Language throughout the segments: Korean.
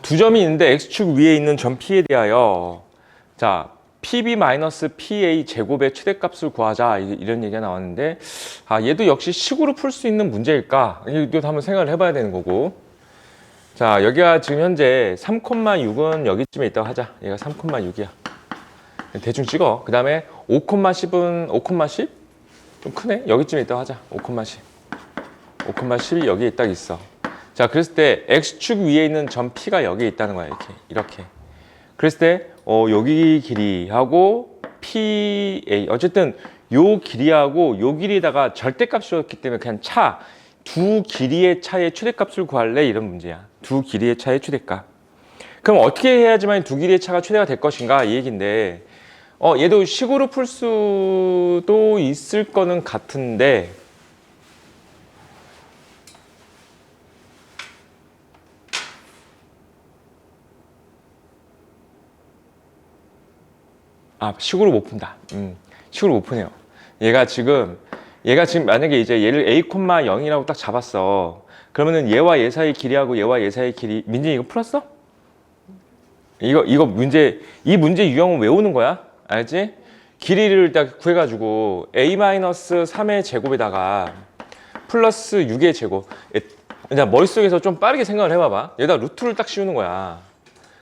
두 점이 있는데 x축 위에 있는 점 P에 대하여 자 PB-PA 제곱의 최대값을 구하자 이런 얘기가 나왔는데 얘도 역시 식으로 풀 수 있는 문제일까? 이것도 한번 생각을 해봐야 되는 거고 자 여기가 지금 현재 3,6은 여기쯤에 있다고 하자 얘가 3,6이야 대충 찍어 그 다음에 5,10은 5,10? 좀 크네? 여기쯤에 있다고 하자 5,10 5,10이 여기에 딱 있어 자 그랬을 때 x축 위에 있는 점 P가 여기에 있다는 거야 이렇게 그랬을 때 여기 길이하고 PA 어쨌든 요 길이하고 요 길이에다가 절대값이 줬기 때문에 그냥 두 길이의 차의 최대값을 구할래 이런 문제야 두 길이의 차의 최대값 그럼 어떻게 해야지만 두 길이의 차가 최대가 될 것인가 이 얘기인데 얘도 식으로 풀 수도 있을 거는 같은데 식으로 못 푼다. 식으로 못 푸네요. 얘가 지금 만약에 이제 얘를 a,0이라고 딱 잡았어. 그러면은 얘와 얘 사이 길이하고 얘와 얘 사이 길이 민진이 이거 풀었어? 이거 문제 이 문제 유형은 외우는 거야. 알지? 길이를 딱 구해가지고 a-3의 제곱에다가 플러스 6의 제곱. 그냥 머릿속에서 좀 빠르게 생각을 해봐봐. 여기다 루트를 딱 씌우는 거야.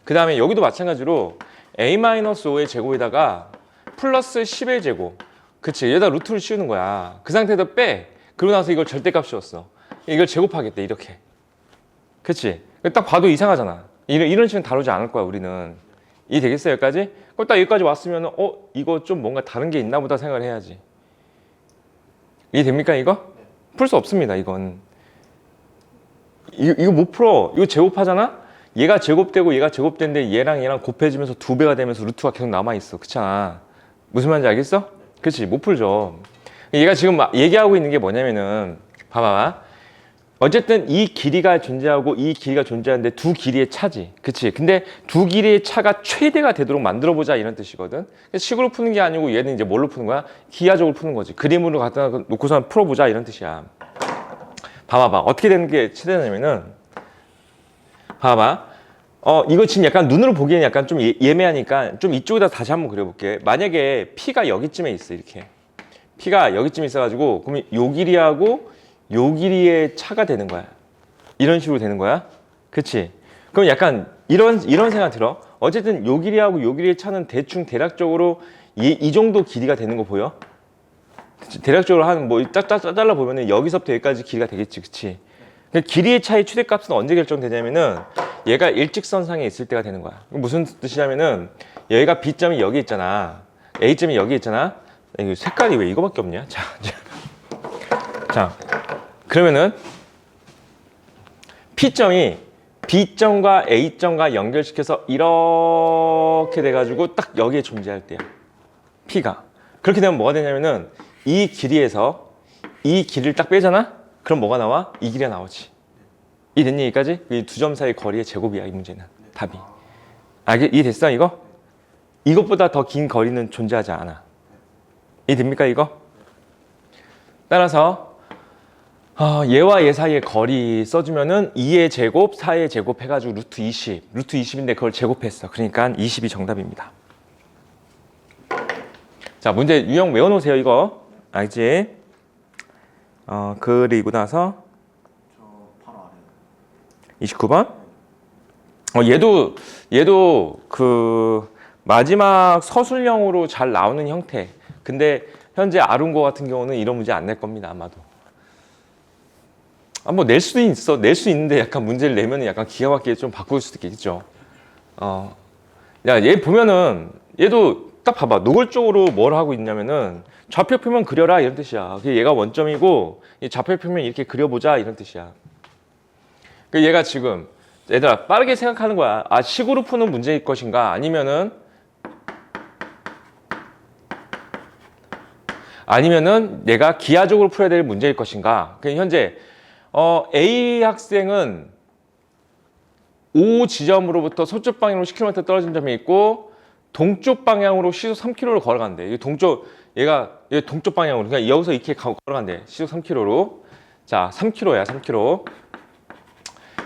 그 다음에 여기도 마찬가지로 a-5의 제곱에다가 플러스 10의 제곱 그치 여기다 루트를 씌우는 거야 그 상태에서 빼 그러고 나서 이걸 절대값 씌웠어 이걸 제곱하겠대 이렇게 그치 딱 봐도 이상하잖아 이런 식은 다루지 않을 거야 우리는 이해되겠어 여기까지? 그럼 딱 여기까지 왔으면 이거 좀 뭔가 다른 게 있나 보다 생각을 해야지 이해됩니까 이거? 풀 수 없습니다 이건 이거 못 풀어 이거 제곱하잖아? 얘가 제곱되고 얘가 제곱된데 얘랑 곱해지면서 2배가 되면서 루트가 계속 남아있어 그렇잖아 무슨 말인지 알겠어? 그렇지 못 풀죠 얘가 지금 얘기하고 있는 게 뭐냐면은 봐봐 어쨌든 이 길이가 존재하고 이 길이가 존재하는데 두 길이의 차지 그치 근데 두 길이의 차가 최대가 되도록 만들어 보자 이런 뜻이거든 식으로 푸는 게 아니고 얘는 이제 뭘로 푸는 거야? 기하적으로 푸는 거지 그림으로 갖다 놓고서 풀어보자 이런 뜻이야 봐봐 어떻게 되는 게 최대냐면은 봐봐. 이거 지금 약간 눈으로 보기에는 약간 좀 예매하니까 좀 이쪽에다 다시 한번 그려볼게. 만약에 P가 여기쯤에 있어, 이렇게. P가 여기쯤에 있어가지고, 그러면 요 길이하고 요 길이의 차가 되는 거야. 이런 식으로 되는 거야. 그치? 그럼 약간 이런 생각 들어. 어쨌든 요 길이하고 요 길이의 차는 대략적으로 이 정도 길이가 되는 거 보여? 대략적으로 한 딱 잘라 보면은 여기서부터 여기까지 길이가 되겠지, 그치? 길이의 차이 최대값은 언제 결정되냐면은 얘가 일직선상에 있을 때가 되는 거야. 무슨 뜻이냐면은 여기가 B점이 여기 있잖아. A점이 여기 있잖아. 이거 색깔이 왜 이거밖에 없냐? 자, 그러면은 P점이 B점과 A점과 연결시켜서 이렇게 돼가지고 딱 여기에 존재할 때야. P가. 그렇게 되면 뭐가 되냐면은 이 길이에서 이 길이를 딱 빼잖아? 그럼 뭐가 나와? 이 길이가 나오지. 이해된 얘기까지? 이 두 점 사이 거리의 제곱이야, 이 문제는. 답이. 이해됐어, 이거? 이것보다 더 긴 거리는 존재하지 않아. 이해됩니까, 이거? 따라서 얘와 얘 사이의 거리 써주면은 2의 제곱, 4의 제곱 해가지고 루트 20. 루트 20인데 그걸 제곱했어. 그러니까 20이 정답입니다. 자, 문제 유형 외워놓으세요, 이거. 알지? 그리고 나서 저 바로 아래 29번 얘도 그 마지막 서술형으로 잘 나오는 형태 근데 현재 아룬거 같은 경우는 이런 문제 안 낼 겁니다 아마도 뭐 낼 수도 있어 낼 수 있는데 약간 문제를 내면 약간 기가 막히게 좀 바꿀 수도 있겠죠 얘 보면은 얘도 딱 봐봐 노골적으로 뭘 하고 있냐면은 좌표표면 그려라 이런 뜻이야. 얘가 원점이고 좌표표면 이렇게 그려보자 이런 뜻이야. 얘가 지금 얘들아 빠르게 생각하는 거야. 식으로 푸는 문제일 것인가 아니면은 내가 기하적으로 풀어야 될 문제일 것인가. 현재 A 학생은 O 지점으로부터 서쪽 방향으로 10km 떨어진 점이 있고 동쪽 방향으로 시속 3km를 걸어간대. 얘가 동쪽 방향으로 그러니까 여기서 이렇게 걸어간대. 시속 3km로. 자, 3km야, 3km.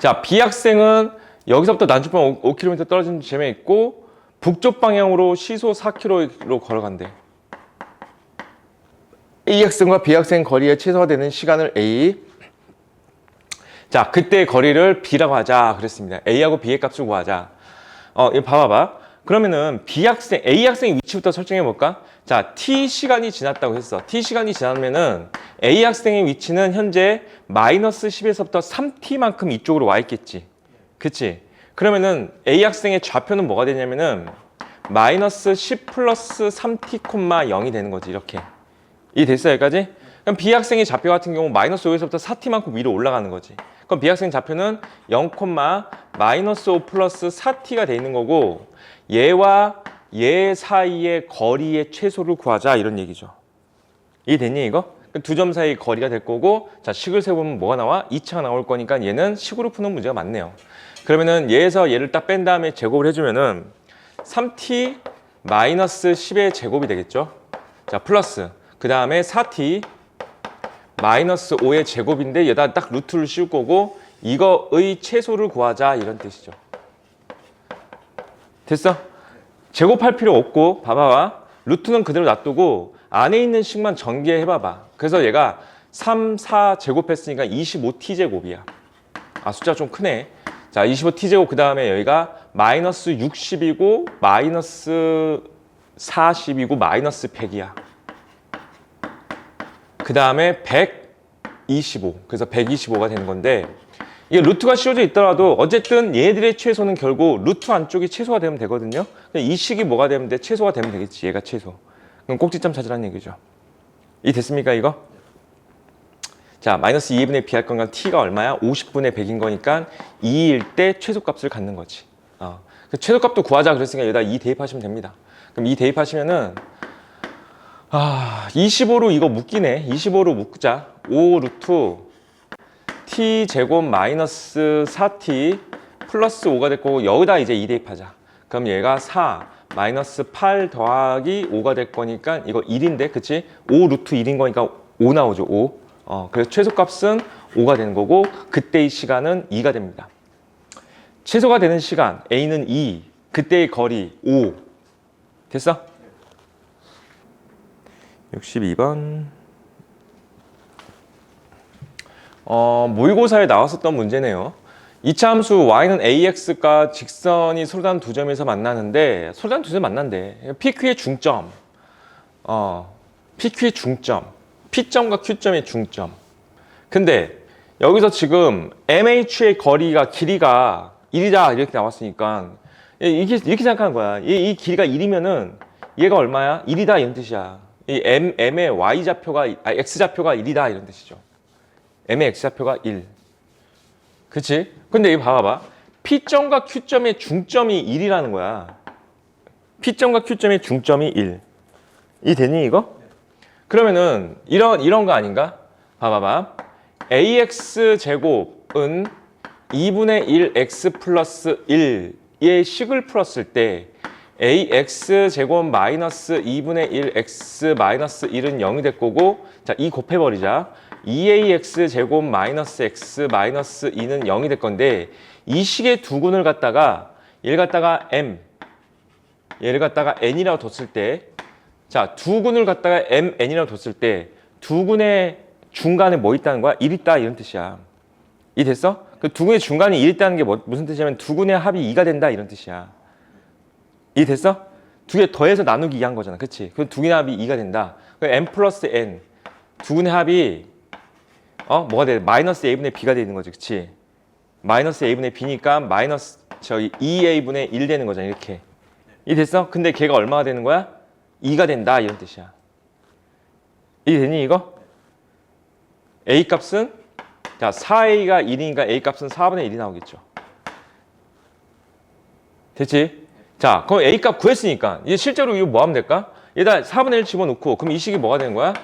자, B 학생은 여기서부터 난주평 5km 떨어진 지점에 있고 북쪽 방향으로 시속 4km로 걸어간대. A 학생과 B 학생 거리의 최소화 되는 시간을 A. 자, 그때 거리를 B라고 하자 그랬습니다. A하고 B의 값을 구하자. 이거 봐봐봐. 그러면은 B 학생, A 학생의 위치부터 설정해 볼까? 자, T 시간이 지났다고 했어. T 시간이 지나면은 A 학생의 위치는 현재 마이너스 10에서부터 3T만큼 이쪽으로 와 있겠지. 그치? 그러면은 A 학생의 좌표는 뭐가 되냐면은 마이너스 10 플러스 3T, 0이 되는 거지. 이렇게. 이해됐어 여기까지? 그럼 B 학생의 좌표 같은 경우 마이너스 5에서부터 4T만큼 위로 올라가는 거지. 그럼 B 학생 좌표는 0, 마이너스 5 플러스 4T가 돼 있는 거고 얘와 얘 사이의 거리의 최소를 구하자 이런 얘기죠. 이해됐니 이거? 두 점 사이 거리가 될 거고 자 식을 세보면 뭐가 나와? 2차가 나올 거니까 얘는 식으로 푸는 문제가 많네요. 그러면은 얘에서 얘를 딱 뺀 다음에 제곱을 해주면은 3T 마이너스 10의 제곱이 되겠죠. 자 플러스 그 다음에 4T 마이너스 5의 제곱인데 여기다 딱 루트를 씌울 거고 이거의 최소를 구하자 이런 뜻이죠. 됐어? 제곱할 필요 없고 봐봐봐. 루트는 그대로 놔두고 안에 있는 식만 전개해봐봐. 그래서 얘가 3, 4 제곱했으니까 25T제곱이야. 아 숫자가 좀 크네. 자 25T제곱 그 다음에 여기가 마이너스 60이고 마이너스 40이고 마이너스 100이야. 그 다음에 125. 그래서 125가 되는 건데 이게 루트가 씌워져 있더라도 어쨌든 얘들의 최소는 결국 루트 안쪽이 최소가 되면 되거든요. 이 식이 뭐가 되면 돼? 최소가 되면 되겠지. 얘가 최소. 그럼 꼭지점 찾으라는 얘기죠. 이 됐습니까 이거? 자 마이너스 2분의 b 할 건가 t가 얼마야? 50분의 100인 거니까 2일 때 최소값을 갖는 거지. 그 최소값도 구하자 그랬으니까 여기다 2 대입하시면 됩니다. 그럼 2 대입하시면은 25로 이거 묶이네. 25로 묶자. 5 루트 t 제곱 마이너스 4t 플러스 5가 될 거고 여기다 이제 2 대입하자. 그럼 얘가 4 마이너스 8 더하기 5가 될 거니까 이거 1인데 그치? 5 루트 1인 거니까 5 나오죠. 5. 그래서 최소값은 5가 되는 거고 그때의 시간은 2가 됩니다. 최소가 되는 시간 A는 2, 그때의 거리 5. 됐어? 62번 모의고사에 나왔었던 문제네요. 2차 함수 y는 ax과 직선이 서로 다른 두 점에서 만나는데 서로 다른 두 점에서 만난대. PQ의 중점 PQ의 중점 P점과 Q점의 중점. 근데 여기서 지금 MH의 거리가 길이가 1이다 이렇게 나왔으니까 이렇게 생각하는 거야. 이 길이가 1이면은 얘가 얼마야? 1이다 이런 뜻이야. 이 M의 Y좌표가, X좌표가 1이다 이런 뜻이죠. M의 X좌표가 1. 그치? 근데 이거 봐봐. P점과 Q점의 중점이 1이라는 거야. P점과 Q점의 중점이 1. 이 되니 이거? 그러면은 이런 거 아닌가? 봐봐봐. AX 제곱은 2분의 1 X 플러스 1의 식을 풀었을 때 ax 제곱 마이너스 2분의 1 x 마이너스 1은 0이 될 거고 자, 이 곱해버리자. 2ax 제곱 마이너스 x 마이너스 2는 0이 될 건데 이 식의 두 군을 갖다가 얘를 갖다가 m 얘를 갖다가 n이라고 뒀을 때 자, 두 군을 갖다가 mn이라고 뒀을 때 두 군의 중간에 뭐 있다는 거야? 1 있다 이런 뜻이야. 이 됐어? 그 두 군의 중간에 1 있다는 게 무슨 뜻이냐면 두 군의 합이 2가 된다 이런 뜻이야. 이 됐어? 두 개 더해서 나누기 2한 거잖아. 그치? 그 두 개의 합이 2가 된다. m 플러스 n. 두 군의 합이, 뭐가 돼? 마이너스 a분의 b가 되는 거지. 그치? 마이너스 a분의 b니까 마이너스, 2a분의 1 되는 거잖아. 이렇게. 이 됐어? 근데 걔가 얼마가 되는 거야? 2가 된다. 이런 뜻이야. 이게 되니, 이거? a 값은? 자, 4a가 1이니까 a 값은 4분의 1이 나오겠죠. 됐지? 자, 그럼 A 값 구했으니까 이제 실제로 이거 뭐 하면 될까? 얘다 4분의 1 집어넣고 그럼 이 식이 뭐가 되는 거야?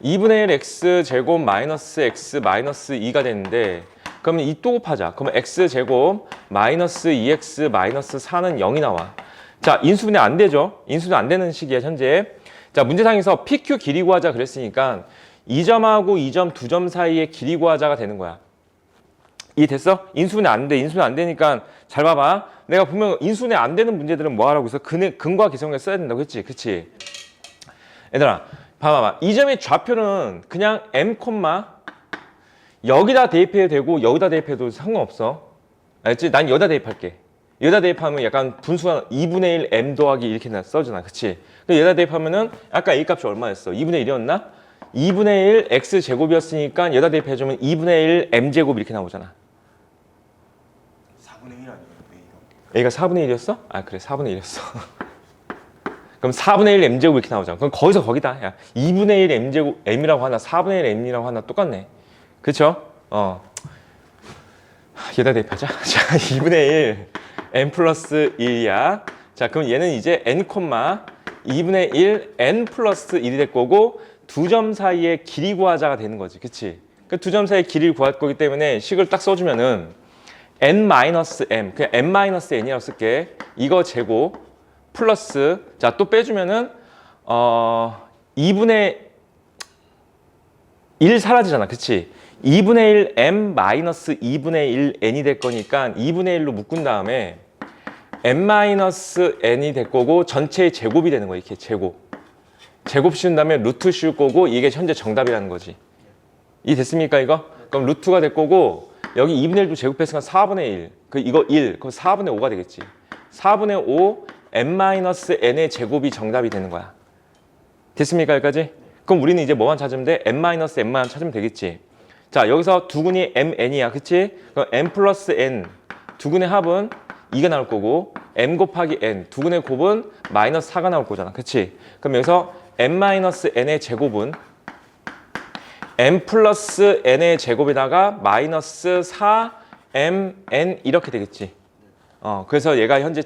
2분의 1 x 제곱 마이너스 x 마이너스 2가 되는데 그러면 이 또 곱하자. 그러면 x 제곱 마이너스 2x 마이너스 4는 0이 나와. 자, 인수분해 안 되죠? 인수분해 안 되는 식이야 현재. 자, 문제상에서 PQ 길이 구하자 그랬으니까 이 점하고 이 점 두 점 사이의 길이 구하자가 되는 거야. 이해됐어? 인수분해 안 돼. 인수분해 안 되니까 잘 봐봐. 내가 보면 인수분해 안 되는 문제들은 뭐 하라고 해서 근과 계성을 써야 된다고 했지. 그치? 얘들아 봐봐봐. 이 점의 좌표는 그냥 m, 여기다 대입해도 되고 여기다 대입해도 상관없어. 알겠지? 난 여기다 대입할게. 여기다 대입하면 약간 분수가 2분의 1 m 더하기 이렇게 써주나. 그치? 근데 여기다 대입하면은 아까 a 값이 얼마였어? 2분의 1이었나? 2분의 1 x 제곱이었으니까 여기다 대입해주면 2분의 1 m 제곱 이렇게 나오잖아. 4분의 1 아니에요? a가 4분의 1이었어? 아 그래 4분의 1이었어. 그럼 4분의 1 m제곱 이렇게 나오잖아. 그럼 거기서 거기다. 야, 2분의 1 m제곱 m이라고 하나 4분의 1 m이라고 하나 똑같네. 그쵸? 여기다 대입하자. 자 2분의 1 n 플러스 1이야. 자 그럼 얘는 이제 n, 2분의 1 n 플러스 1이 될 거고 두 점 사이의 길이 구하자가 되는 거지. 그치? 그 두 점 사이의 길이를 구할 거기 때문에 식을 딱 써주면은 n-m, 그냥 n-n이라고 쓸게. 이거 제곱 플러스 자 또 빼주면은 2분의 1 사라지잖아. 그치? 2분의 1 m 마이너스 2분의 1 n이 될 거니까 2분의 1로 묶은 다음에 m 마이너스 n이 될 거고 전체의 제곱이 되는 거야. 이렇게 제곱 씌운 다음에 루트 씌울 거고 이게 현재 정답이라는 거지. 이해됐습니까 이거? 그럼 루트가 될 거고 여기 2분의 1도 제곱했으니까 4분의 1 이거 1 그럼 4분의 5가 되겠지. 4분의 5 n-n의 제곱이 정답이 되는 거야. 됐습니까 여기까지? 그럼 우리는 이제 뭐만 찾으면 돼? n-n만 찾으면 되겠지. 자 여기서 두근이 mn이야. 그치? 그럼 m 플러스 n 두근의 합은 2가 나올 거고 m 곱하기 n 두근의 곱은 마이너스 4가 나올 거잖아. 그치? 그럼 여기서 m-n의 제곱은 m 플러스 n의 제곱에다가 마이너스 4mn 이렇게 되겠지. 그래서 얘가 현재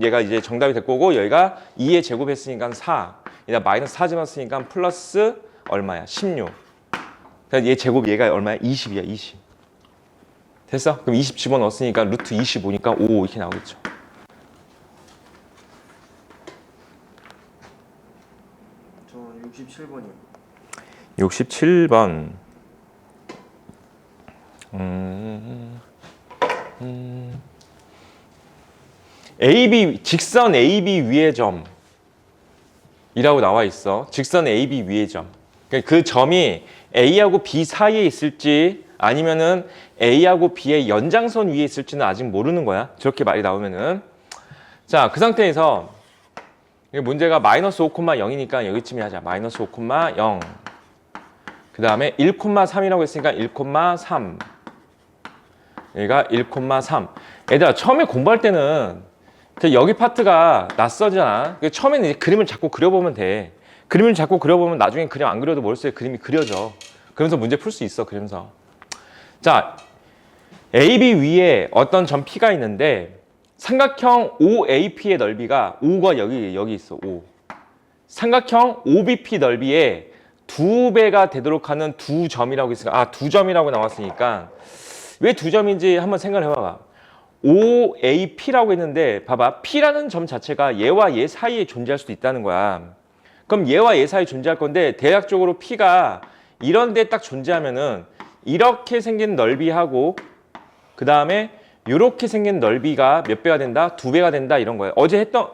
얘가 이제 정답이 될 거고 여기가 2의 제곱했으니까 4 얘가 마이너스 4 집었으니까 플러스 얼마야? 16. 그래서 얘 제곱 얘가 얼마야? 20이야 20. 됐어? 그럼 20 집어넣었으니까 루트 25니까 5 이렇게 나오겠죠. 저 67번이요. 67번. AB 직선 AB 위의 점이라고 나와 있어. 직선 AB 위의 점. 그 점이 A하고 B 사이에 있을지 아니면은 A하고 B의 연장선 위에 있을지는 아직 모르는 거야. 저렇게 말이 나오면은. 자, 그 상태에서 문제가 마이너스 5,0이니까 여기쯤에 하자. 마이너스 5,0. 그 다음에 1,3이라고 했으니까 1,3. 얘가 1,3. 얘들아, 처음에 공부할 때는 여기 파트가 낯설잖아. 처음에는 이제 그림을 자꾸 그려보면 돼. 그림을 자꾸 그려보면 나중에 그림 안 그려도 머릿속에 그림이 그려져. 그러면서 문제 풀 수 있어. 그러면서. 자, AB 위에 어떤 점 P가 있는데 삼각형 OAP의 넓이가 5가 여기 있어. 5. 삼각형 OBP 넓이의 2배가 되도록 하는 두 점이라고 있으니까 두 점이라고 나왔으니까 왜 두 점인지 한번 생각을 해봐봐. OAP라고 했는데 봐봐. P라는 점 자체가 얘와 얘 사이에 존재할 수도 있다는 거야. 그럼 얘와 얘 사이에 존재할 건데 대략적으로 P가 이런 데 딱 존재하면은 이렇게 생긴 넓이하고 그 다음에 이렇게 생긴 넓이가 몇 배가 된다? 2배가 된다 이런 거야.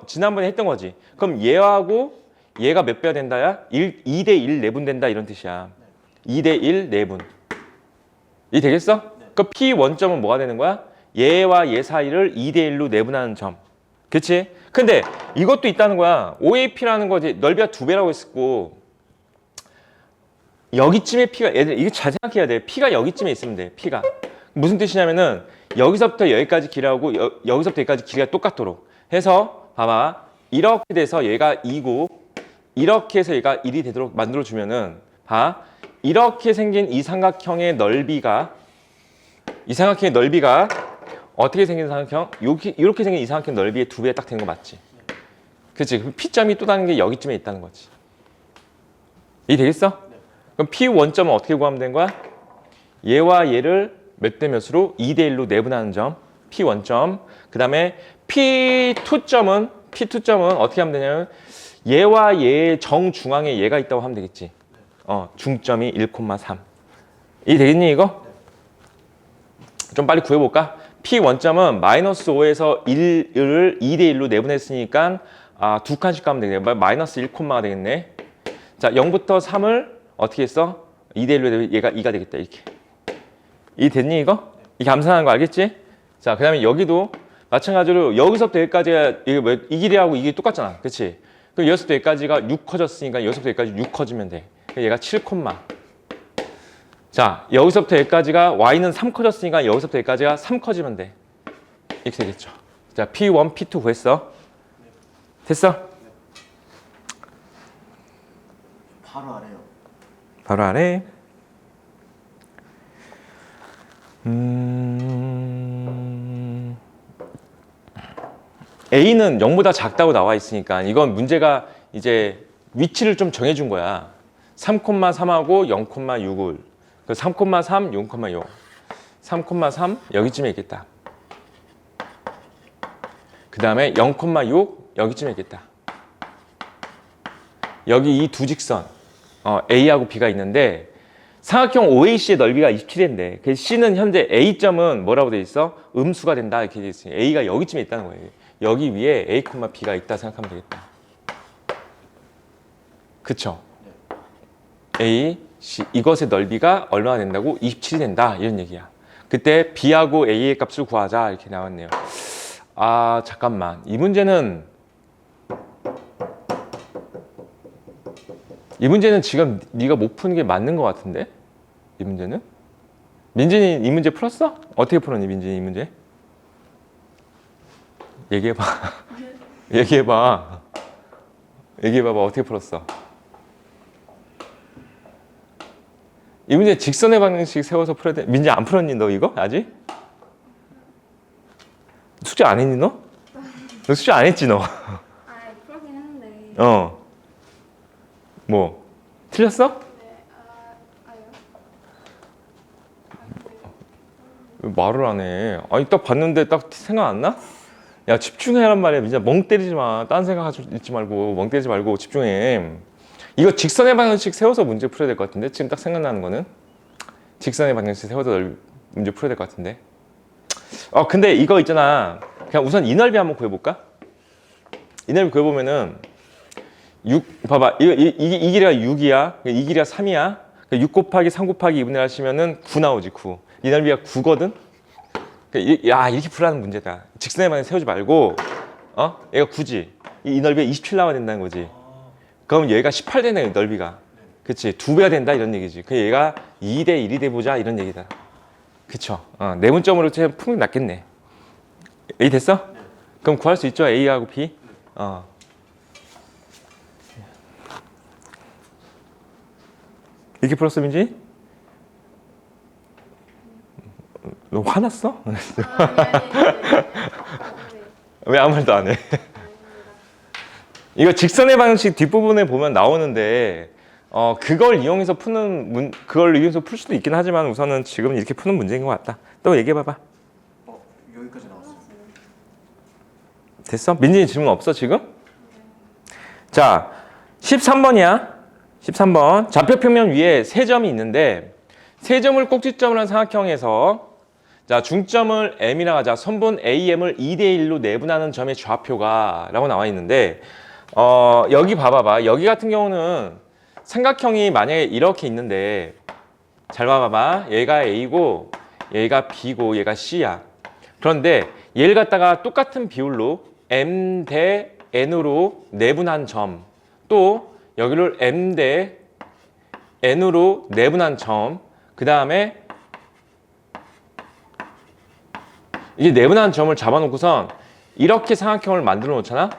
지난번에 했던 거지. 그럼 얘하고 얘가 몇 배가 된다야? 2대 1 내분 된다 이런 뜻이야. 2대 1 내분. 이 되겠어? 그 P 원점은 뭐가 되는 거야? 얘와 얘 사이를 2대 1로 내분하는 점. 그치? 근데 이것도 있다는 거야. OAP라는 거지. 넓이가 2배라고 했었고 여기쯤에 P가 이게 잘 생각해야 돼. P가 여기쯤에 있으면 돼. P가. 무슨 뜻이냐면은 여기서부터 여기까지 길이하고 여기서부터 여기까지 길이가 똑같도록 해서 봐봐. 이렇게 돼서 얘가 2고 이렇게 해서 얘가 1이 되도록 만들어주면은 봐. 이렇게 생긴 이 삼각형의 넓이가 어떻게 생긴 삼각형? 이렇게 생긴 이 삼각형 넓이의 2배 딱 되는 거 맞지? 그치? 그럼 P점이 또 다른 게 여기쯤에 있다는 거지. 이 되겠어? 그럼 P 원점은 어떻게 구하면 되는 거야? 얘와 얘를 몇 대 몇으로? 2대 1로 내분하는 점. P 원점. 그 다음에 P2점은 어떻게 하면 되냐면 얘와 얘의 정중앙에 얘가 있다고 하면 되겠지. 중점이 1,3. 이 되겠니 이거? 좀 빨리 구해볼까? P 원점은 마이너스 5에서 1을 2대 1로 내분했으니까 두 칸씩 가면 되겠네. 마이너스 1콤마가 되겠네. 자, 0부터 3을 어떻게 했어? 2대 1로 내면 얘가 2가 되겠다. 이렇게. 이 됐니 이거? 이 감산하는 거 알겠지? 자, 그 다음에 여기도 마찬가지로 여기서부터 여기까지가 이 길이하고 이 길이 똑같잖아. 그치? 그럼 여기서부터 여기까지가 6 커졌으니까 여기서부터 여기까지 6 커지면 돼. 얘가 7 콤마. 자, 여기서부터 여기까지가 y는 3 커졌으니까 여기서부터 여기까지가 3 커지면 돼. 이렇게 되겠죠. 자, P1, P2 구했어. 됐어? 바로 아래요. 바로 아래. A는 0보다 작다고 나와 있으니까 이건 문제가 이제 위치를 좀 정해준 거야. 3,3하고 0,6을 3,3, 0,6 3,3 여기쯤에 있겠다. 그 다음에 0,6 여기쯤에 있겠다. 여기 이 두 직선 A하고 B가 있는데 삼각형 OAC의 넓이가 27인데 그 C는 현재 A점은 뭐라고 돼 있어? 음수가 된다 이렇게 돼 있으니 A가 여기쯤에 있다는 거예요. 여기 위에 A, B가 있다 생각하면 되겠다. 그쵸? A, C 이것의 넓이가 얼마나 된다고? 27이 된다 이런 얘기야. 그때 B하고 A의 값을 구하자 이렇게 나왔네요. 아 잠깐만 이 문제는 지금 네가 못 푸는 게 맞는 것 같은데? 이 문제는? 민진이 이 문제 풀었어? 어떻게 풀었니 민진이 이 문제? 얘기해봐. 얘기해봐. 얘기해봐봐 어떻게 풀었어? 이 문제 직선의 방정식 세워서 풀어야 돼. 민지 안 풀었니 너 이거 아직? 숙제 안 했니 너? 너 숙제 안 했지 너? 풀긴 했는데. 뭐? 틀렸어? 네, 아니요. 왜 말을 안 해? 아니 딱 봤는데 딱 생각 안 나? 야 집중해란 말이야. 민지 멍 때리지 마. 딴 생각하지 말고 멍 때리지 말고 집중해. 이거 직선의 방정식 세워서 문제 풀어야 될 것 같은데 지금 딱 생각나는 거는 직선의 방정식 세워서 문제 풀어야 될 것 같은데 근데 이거 있잖아 그냥 우선 이 넓이 한번 구해볼까? 이 넓이 구해보면은 6 봐봐 이 길이가 6이야 이 길이가 3이야 6 곱하기 3 곱하기 2분의 1 하시면은 9 나오지 9 이 넓이가 9거든 야 이렇게 풀라는 문제다 직선의 방정식 세우지 말고 얘가 9지 이 넓이가 27 나와야 된다는 거지 그럼 얘가 18 된다 넓이가 그치 2배가 된다 이런 얘기지 그 얘가 2대 1이 돼 보자 이런 얘기다 그쵸 내분점으로 푸는 게 낫겠네 A 됐어? 그럼 구할 수 있죠 A하고 B 이렇게 풀었어 민지? 너 화났어? 왜 아무 말도 안 해? 이거 직선의 방정식 뒷부분에 보면 나오는데 그걸 이용해서 풀 수도 있긴 하지만 우선은 지금 이렇게 푸는 문제인 것 같다. 또 얘기해 봐봐. 여기까지 나왔어요. 됐어? 민진이 질문 없어 지금? 자, 13번이야. 13번. 좌표평면 위에 세 점이 있는데 세 점을 꼭지점으로 한 삼각형에서 자, 중점을 M이라고 하자. 선분 AM을 2대 1로 내분하는 점의 좌표가 라고 나와 있는데 여기 봐봐봐. 여기 같은 경우는 삼각형이 만약에 이렇게 있는데 잘 봐봐봐. 얘가 A고 얘가 B고 얘가 C야. 그런데 얘를 갖다가 똑같은 비율로 M 대 N으로 내분한 점, 또 여기를 M 대 N으로 내분한 점, 그 다음에 이게 내분한 점을 잡아놓고선 이렇게 삼각형을 만들어 놓잖아.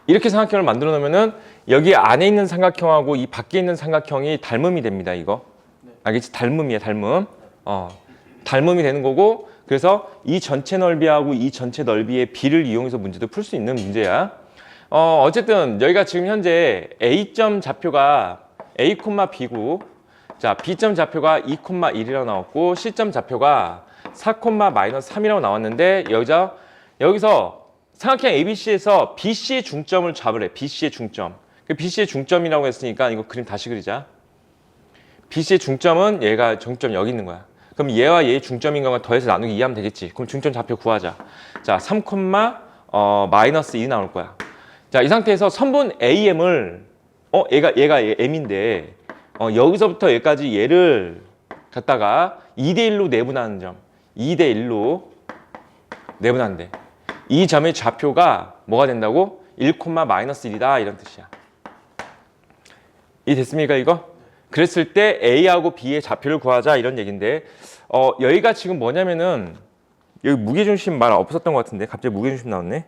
이렇게 삼각형을 만들어 놓으면은 여기 안에 있는 삼각형하고 이 밖에 있는 삼각형이 닮음이 됩니다. 이거 알겠지? 닮음이야, 닮음. 닮음이 되는 거고, 그래서 이 전체 넓이하고 이 전체 넓이의 비를 이용해서 문제도 풀 수 있는 문제야. 어쨌든 여기가 지금 현재 A점 좌표가 A, B고, 자 B점 좌표가 2,1이라고 나왔고, C점 좌표가 4,-3이라고 나왔는데 여기서 삼각형 ABC에서 BC의 중점을 잡으래. BC의 중점. BC의 중점이라고 했으니까 이거 그림 다시 그리자. BC의 중점은 얘가 정점 여기 있는 거야. 그럼 얘와 얘의 중점인 거가 더해서 나누기 2 하면 되겠지. 그럼 중점 좌표 구하자. 자, 3, 마이너스 2 나올 거야. 자, 이 상태에서 선분 AM을 얘가 M인데 여기서부터 여기까지 얘를 갖다가 2대 1로 내분하는 점. 2대 1로 내분한대. 이 점의 좌표가 뭐가 된다고? 1, 마이너스 1이다 이런 뜻이야. 이 됐습니까 이거? 그랬을 때 A하고 B의 좌표를 구하자 이런 얘기인데 여기가 지금 뭐냐면은 여기 무게중심 말 없었던 것 같은데 갑자기 무게중심 나왔네.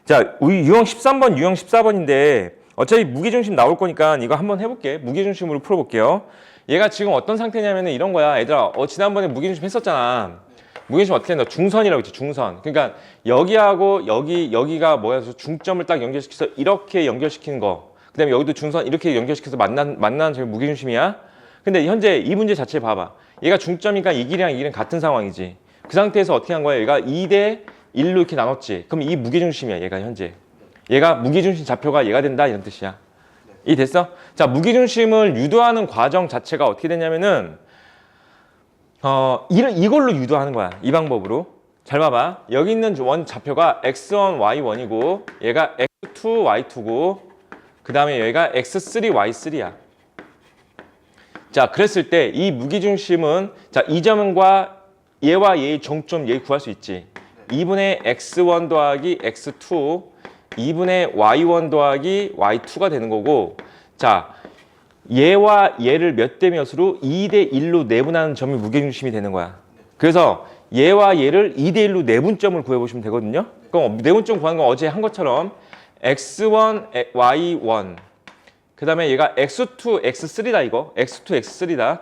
자, 유형 13번, 유형 14번인데 어차피 무게중심 나올 거니까 이거 한번 해볼게. 무게중심으로 풀어볼게요. 얘가 지금 어떤 상태냐면은 이런 거야. 얘들아, 지난번에 무게중심 했었잖아. 무게중심 어떻게 한다? 중선이라고 했지, 중선. 그러니까 여기하고 여기가 뭐야? 중점을 딱 연결시켜서 이렇게 연결시키는 거. 그 다음에 여기도 중선 이렇게 연결시켜서 만나는 점이 무게중심이야. 근데 현재 이 문제 자체 봐봐. 얘가 중점이니까 이 길이랑 이 길이는 같은 상황이지. 그 상태에서 어떻게 한 거야? 얘가 2대 1로 이렇게 나눴지. 그럼 이 무게중심이야, 얘가 현재. 얘가 무게중심 좌표가 얘가 된다 이런 뜻이야. 이 됐어? 자, 무게중심을 유도하는 과정 자체가 어떻게 되냐면은 이걸로 유도하는 거야. 이 방법으로. 잘 봐봐. 여기 있는 원 좌표가 x1, y1이고 얘가 x2, y2고 그 다음에 여기가 x3, y3야. 자, 그랬을 때 이 무게중심은 자, 이 점과 얘와 얘의 종점 얘 구할 수 있지. 2분의 x1 더하기 x2 2분의 y1 더하기 y2가 되는 거고 자, 얘와 얘를 몇 대 몇으로 2대 1로 내분하는 점이 무게중심이 되는 거야. 그래서 얘와 얘를 2대 1로 내분점을 구해보시면 되거든요. 그럼 내분점 구하는 건 어제 한 것처럼 x1, y1 그 다음에 얘가 x2, x3다 이거. x2, x3다.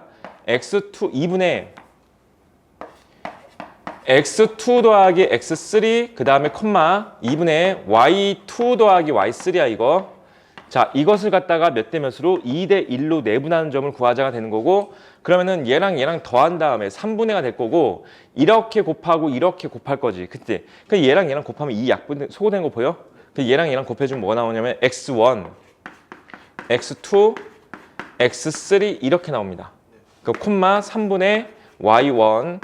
x2 2분의 x2 더하기 x3 그 다음에 콤마 2분의 y2 더하기 y3야 이거. 자, 이것을 갖다가 몇 대 몇으로 2대 1로 내분하는 점을 구하자가 되는 거고 그러면은 얘랑 더한 다음에 3분의가 될 거고 이렇게 곱하고 이렇게 곱할 거지. 그때 그 얘랑 곱하면 이 약분 소거된 거 보여? 그 얘랑 곱해주면 뭐가 나오냐면 x1, x2, x3 이렇게 나옵니다. 그 콤마 3분의 y1,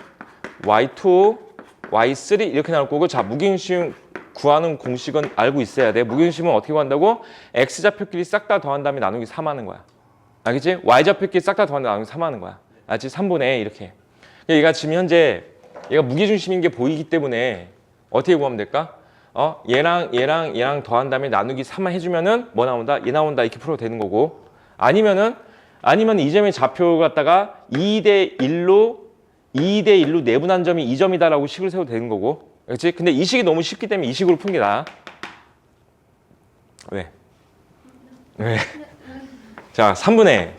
y2, y3 이렇게 나올 거고 자, 무게중심 구하는 공식은 알고 있어야 돼. 무게중심은 어떻게 구한다고? x좌표끼리 싹 다 더한 다음에 나누기 3 하는 거야. 알겠지? y좌표끼리 싹 다 더한 다음에 나누기 3 하는 거야. 알지? 3분의 이렇게. 얘가 지금 현재 얘가 무게중심인 게 보이기 때문에 어떻게 구하면 될까? 얘랑 더한 다음에 나누기 3 해주면은 뭐 나온다? 얘 나온다 이렇게 풀어도 되는 거고 아니면 이 점의 좌표 갖다가 2대 1로 내분한 점이 이 점이다라고 식을 세워도 되는 거고 그렇지? 근데 이 식이 너무 쉽기 때문에 이 식으로 푸는 게 나아. 왜? 자, 3분의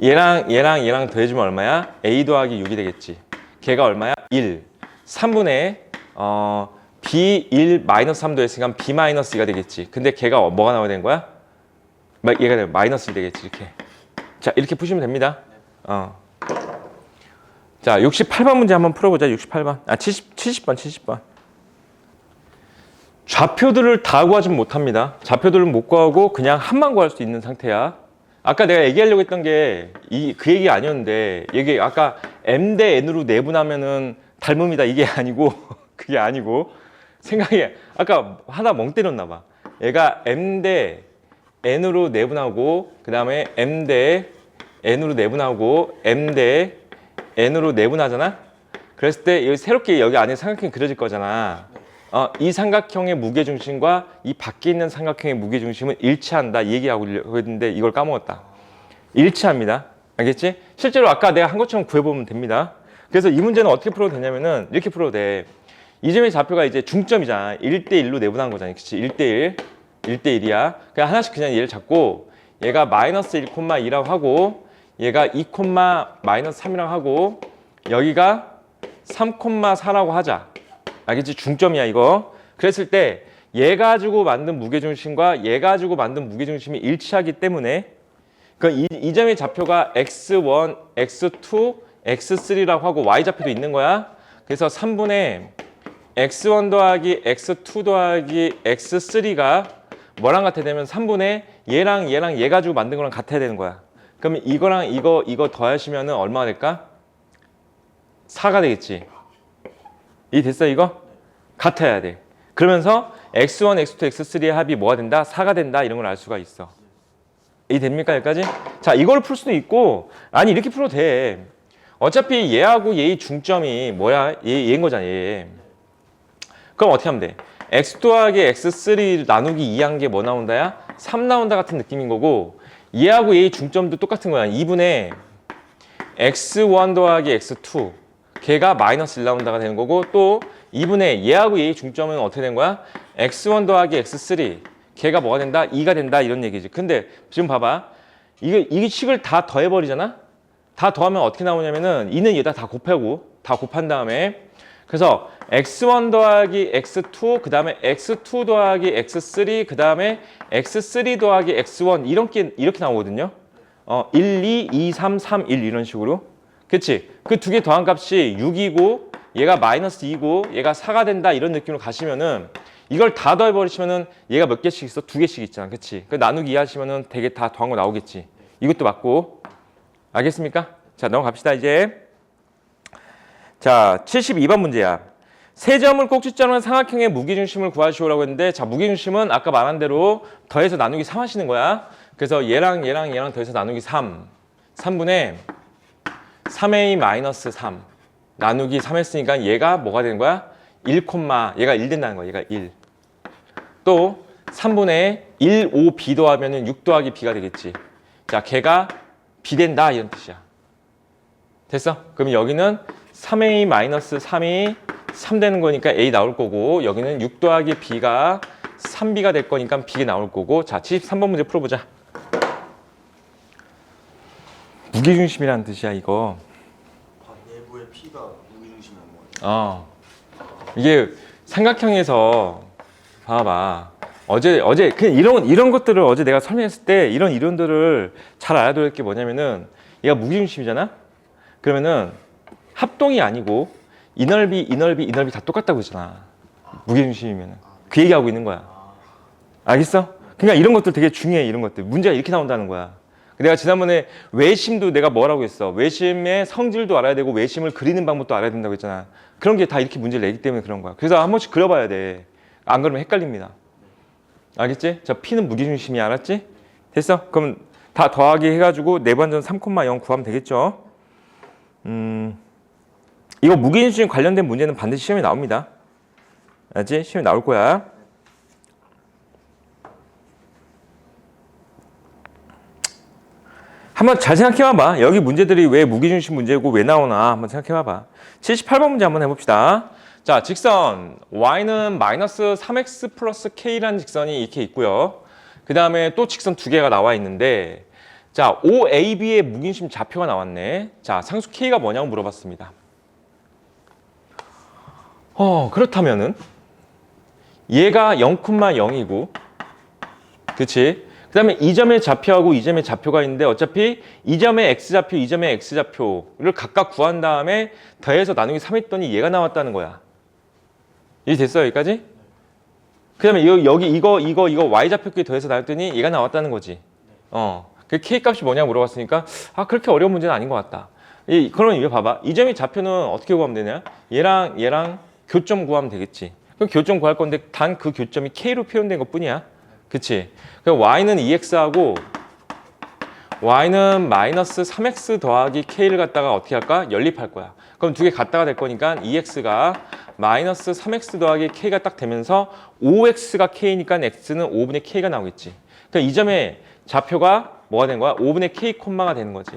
얘랑 더해주면 얼마야? a 더하기 6이 되겠지. 걔가 얼마야? 1. 3분의 b1 마이너스 3 더했으니까 b 마이너스 2가 되겠지. 근데 걔가 뭐가 나와야 되는 거야? 얘가 되면 마이너스 1 되겠지. 이렇게. 자, 이렇게 푸시면 됩니다. 자, 68번 문제 한번 풀어보자. 68번. 70번. 좌표들을 다 구하지 못합니다. 좌표들은 못 구하고 그냥 한만 구할 수 있는 상태야. 아까 내가 얘기하려고 했던 게 그 얘기 아니었는데 이게 아까 m 대 n으로 내분하면은 닮음이다 이게 아니고 그게 아니고 생각이 아까 하나 멍 때렸나 봐. 얘가 m 대 n으로 내분하고 그 다음에 m 대 n으로 내분하고 m 대 n으로 내분하잖아. 그랬을 때 여기 새롭게 여기 안에 삼각형이 그려질 거잖아. 이 삼각형의 무게중심과 이 밖에 있는 삼각형의 무게중심은 일치한다 얘기하고 있는데 이걸 까먹었다. 일치합니다. 알겠지? 실제로 아까 내가 한 것처럼 구해보면 됩니다. 그래서 이 문제는 어떻게 풀어도 되냐면은 이렇게 풀어도 돼. 이 점의 좌표가 이제 중점이잖아. 1대1로 내분한 거잖아. 그치? 1대1. 1대1이야. 그냥 하나씩 그냥 얘를 잡고 얘가 마이너스 1, 2라고 하고 얘가 2, 마이너스 3이라고 하고 여기가 3, 4라고 하자. 알겠지? 중점이야 이거. 그랬을 때 얘 가지고 만든 무게중심과 얘 가지고 만든 무게중심이 일치하기 때문에 이 점의 좌표가 x1, x2, x3라고 하고 y좌표도 있는 거야. 그래서 3분의 x1 더하기 x2 더하기 x3가 뭐랑 같아야 되면 3분의 얘랑 얘 가지고 만든 거랑 같아야 되는 거야. 그러면 이거랑 이거 더하시면은 얼마가 될까? 4가 되겠지. 이 됐어 이거? 같아야 돼. 그러면서 x1, x2, x3의 합이 뭐가 된다? 4가 된다. 이런 걸 알 수가 있어. 이 됩니까 여기까지? 자, 이걸 풀 수도 있고 아니 이렇게 풀어도 돼. 어차피 얘하고 얘의 중점이 뭐야? 얘인 거잖아 얘. 그럼 어떻게 하면 돼? x 더하기 x3 나누기 2한 게 뭐 나온다야? 3 나온다 같은 느낌인 거고 얘하고 얘의 중점도 똑같은 거야. 2분의 x1 더하기 x2 걔가 마이너스 1 나온다가 되는 거고 또 2분의 얘하고 얘의 중점은 어떻게 된 거야? x1 더하기 x3 걔가 뭐가 된다? 2가 된다 이런 얘기지. 근데 지금 봐봐. 이 식을 다 더해버리잖아? 다 더하면 어떻게 나오냐면은 2는 얘다 다 곱한 다음에 그래서 x1 더하기 x2 그 다음에 x2 더하기 x3 그 다음에 x3 더하기 x1 이렇게 나오거든요. 1, 2, 2, 3, 3, 1 이런 식으로. 그치? 그 두 개 더한 값이 6이고 얘가 마이너스 2고 얘가 4가 된다 이런 느낌으로 가시면은 이걸 다 더해버리시면은 얘가 몇 개씩 있어? 2개씩 있잖아. 그치? 그 나누기 2 하시면은 되게 다 더한 거 나오겠지. 이것도 맞고. 알겠습니까? 자, 넘어갑시다 이제. 자, 72번 문제야. 세 점을 꼭지점으로 한 삼각형의 무게중심을 구하시오라고 했는데 자, 무게중심은 아까 말한 대로 더해서 나누기 3 하시는 거야. 그래서 얘랑 더해서 나누기 3. 3분의 3a 마이너스 3 나누기 3 했으니까 얘가 뭐가 되는 거야? 1, 얘가 1 된다는 거야. 얘가 1. 또 3분의 1, 5, b 더하면 6 더하기 b가 되겠지. 자, 걔가 b 된다 이런 뜻이야. 됐어? 그럼 여기는 3a 마이너스 3이 3 되는 거니까 a 나올 거고 여기는 6 더하기 b가 3b가 될 거니까 b가 나올 거고 자, 73번 문제 풀어보자. 무게중심이라는 뜻이야 이거. 내부의 P가 무게중심인 거예요. 이게 삼각형에서 봐봐. 어제 그냥 이런 것들을 어제 내가 설명했을 때 이런 이론들을 잘 알아야 될 게 뭐냐면은 얘가 무게중심이잖아. 그러면은 합동이 아니고 이 넓이 다 똑같다고 했잖아. 무게중심이면은 그 얘기하고 있는 거야. 알겠어? 그러니까 이런 것들 되게 중요해. 이런 것들 문제가 이렇게 나온다는 거야. 내가 지난번에 외심도 내가 뭐라고 했어? 외심의 성질도 알아야 되고 외심을 그리는 방법도 알아야 된다고 했잖아. 그런 게 다 이렇게 문제를 내기 때문에 그런 거야. 그래서 한 번씩 그려봐야 돼. 안 그러면 헷갈립니다. 알겠지? 저 P는 무게중심이 알았지? 됐어? 그럼 다 더하기 해가지고 내반전 3,0 구하면 되겠죠? 이거 무게중심 관련된 문제는 반드시 시험에 나옵니다. 알지? 시험에 나올 거야. 한번 잘 생각해봐봐. 여기 문제들이 왜 무게중심 문제고 왜 나오나 한번 생각해봐봐. 78번 문제 한번 해봅시다. 자, 직선 y는 마이너스 3x 플러스 k라는 직선이 이렇게 있고요. 그 다음에 또 직선 두 개가 나와 있는데 자, OAB의 무게중심 좌표가 나왔네. 자, 상수 k가 뭐냐고 물어봤습니다. 그렇다면은 얘가 0,0이고 그치? 그 다음에 이 점의 좌표하고 이 점의 좌표가 있는데 어차피 이 점의 x좌표, 이 점의 x좌표를 각각 구한 다음에 더해서 나누기 3 했더니 얘가 나왔다는 거야. 이해 됐어요? 여기까지? 그 다음에 이거 y좌표끼리 더해서 나눴더니 얘가 나왔다는 거지. 그 k값이 뭐냐고 물어봤으니까 그렇게 어려운 문제는 아닌 것 같다. 그럼 이거 봐봐. 이 점의 좌표는 어떻게 구하면 되냐? 얘랑 교점 구하면 되겠지. 그럼 교점 구할 건데 단 그 교점이 k로 표현된 것 뿐이야. 그치? 그럼 y는 2x하고 y는 마이너스 3x 더하기 k를 갖다가 어떻게 할까? 연립할 거야. 그럼 두 개 갖다가 될 거니까 2x가 마이너스 3x 더하기 k가 딱 되면서 5x가 k니까 x는 5분의 k가 나오겠지. 그러니까 이 점의 좌표가 뭐가 된 거야? 5분의 k 콤마가 되는 거지.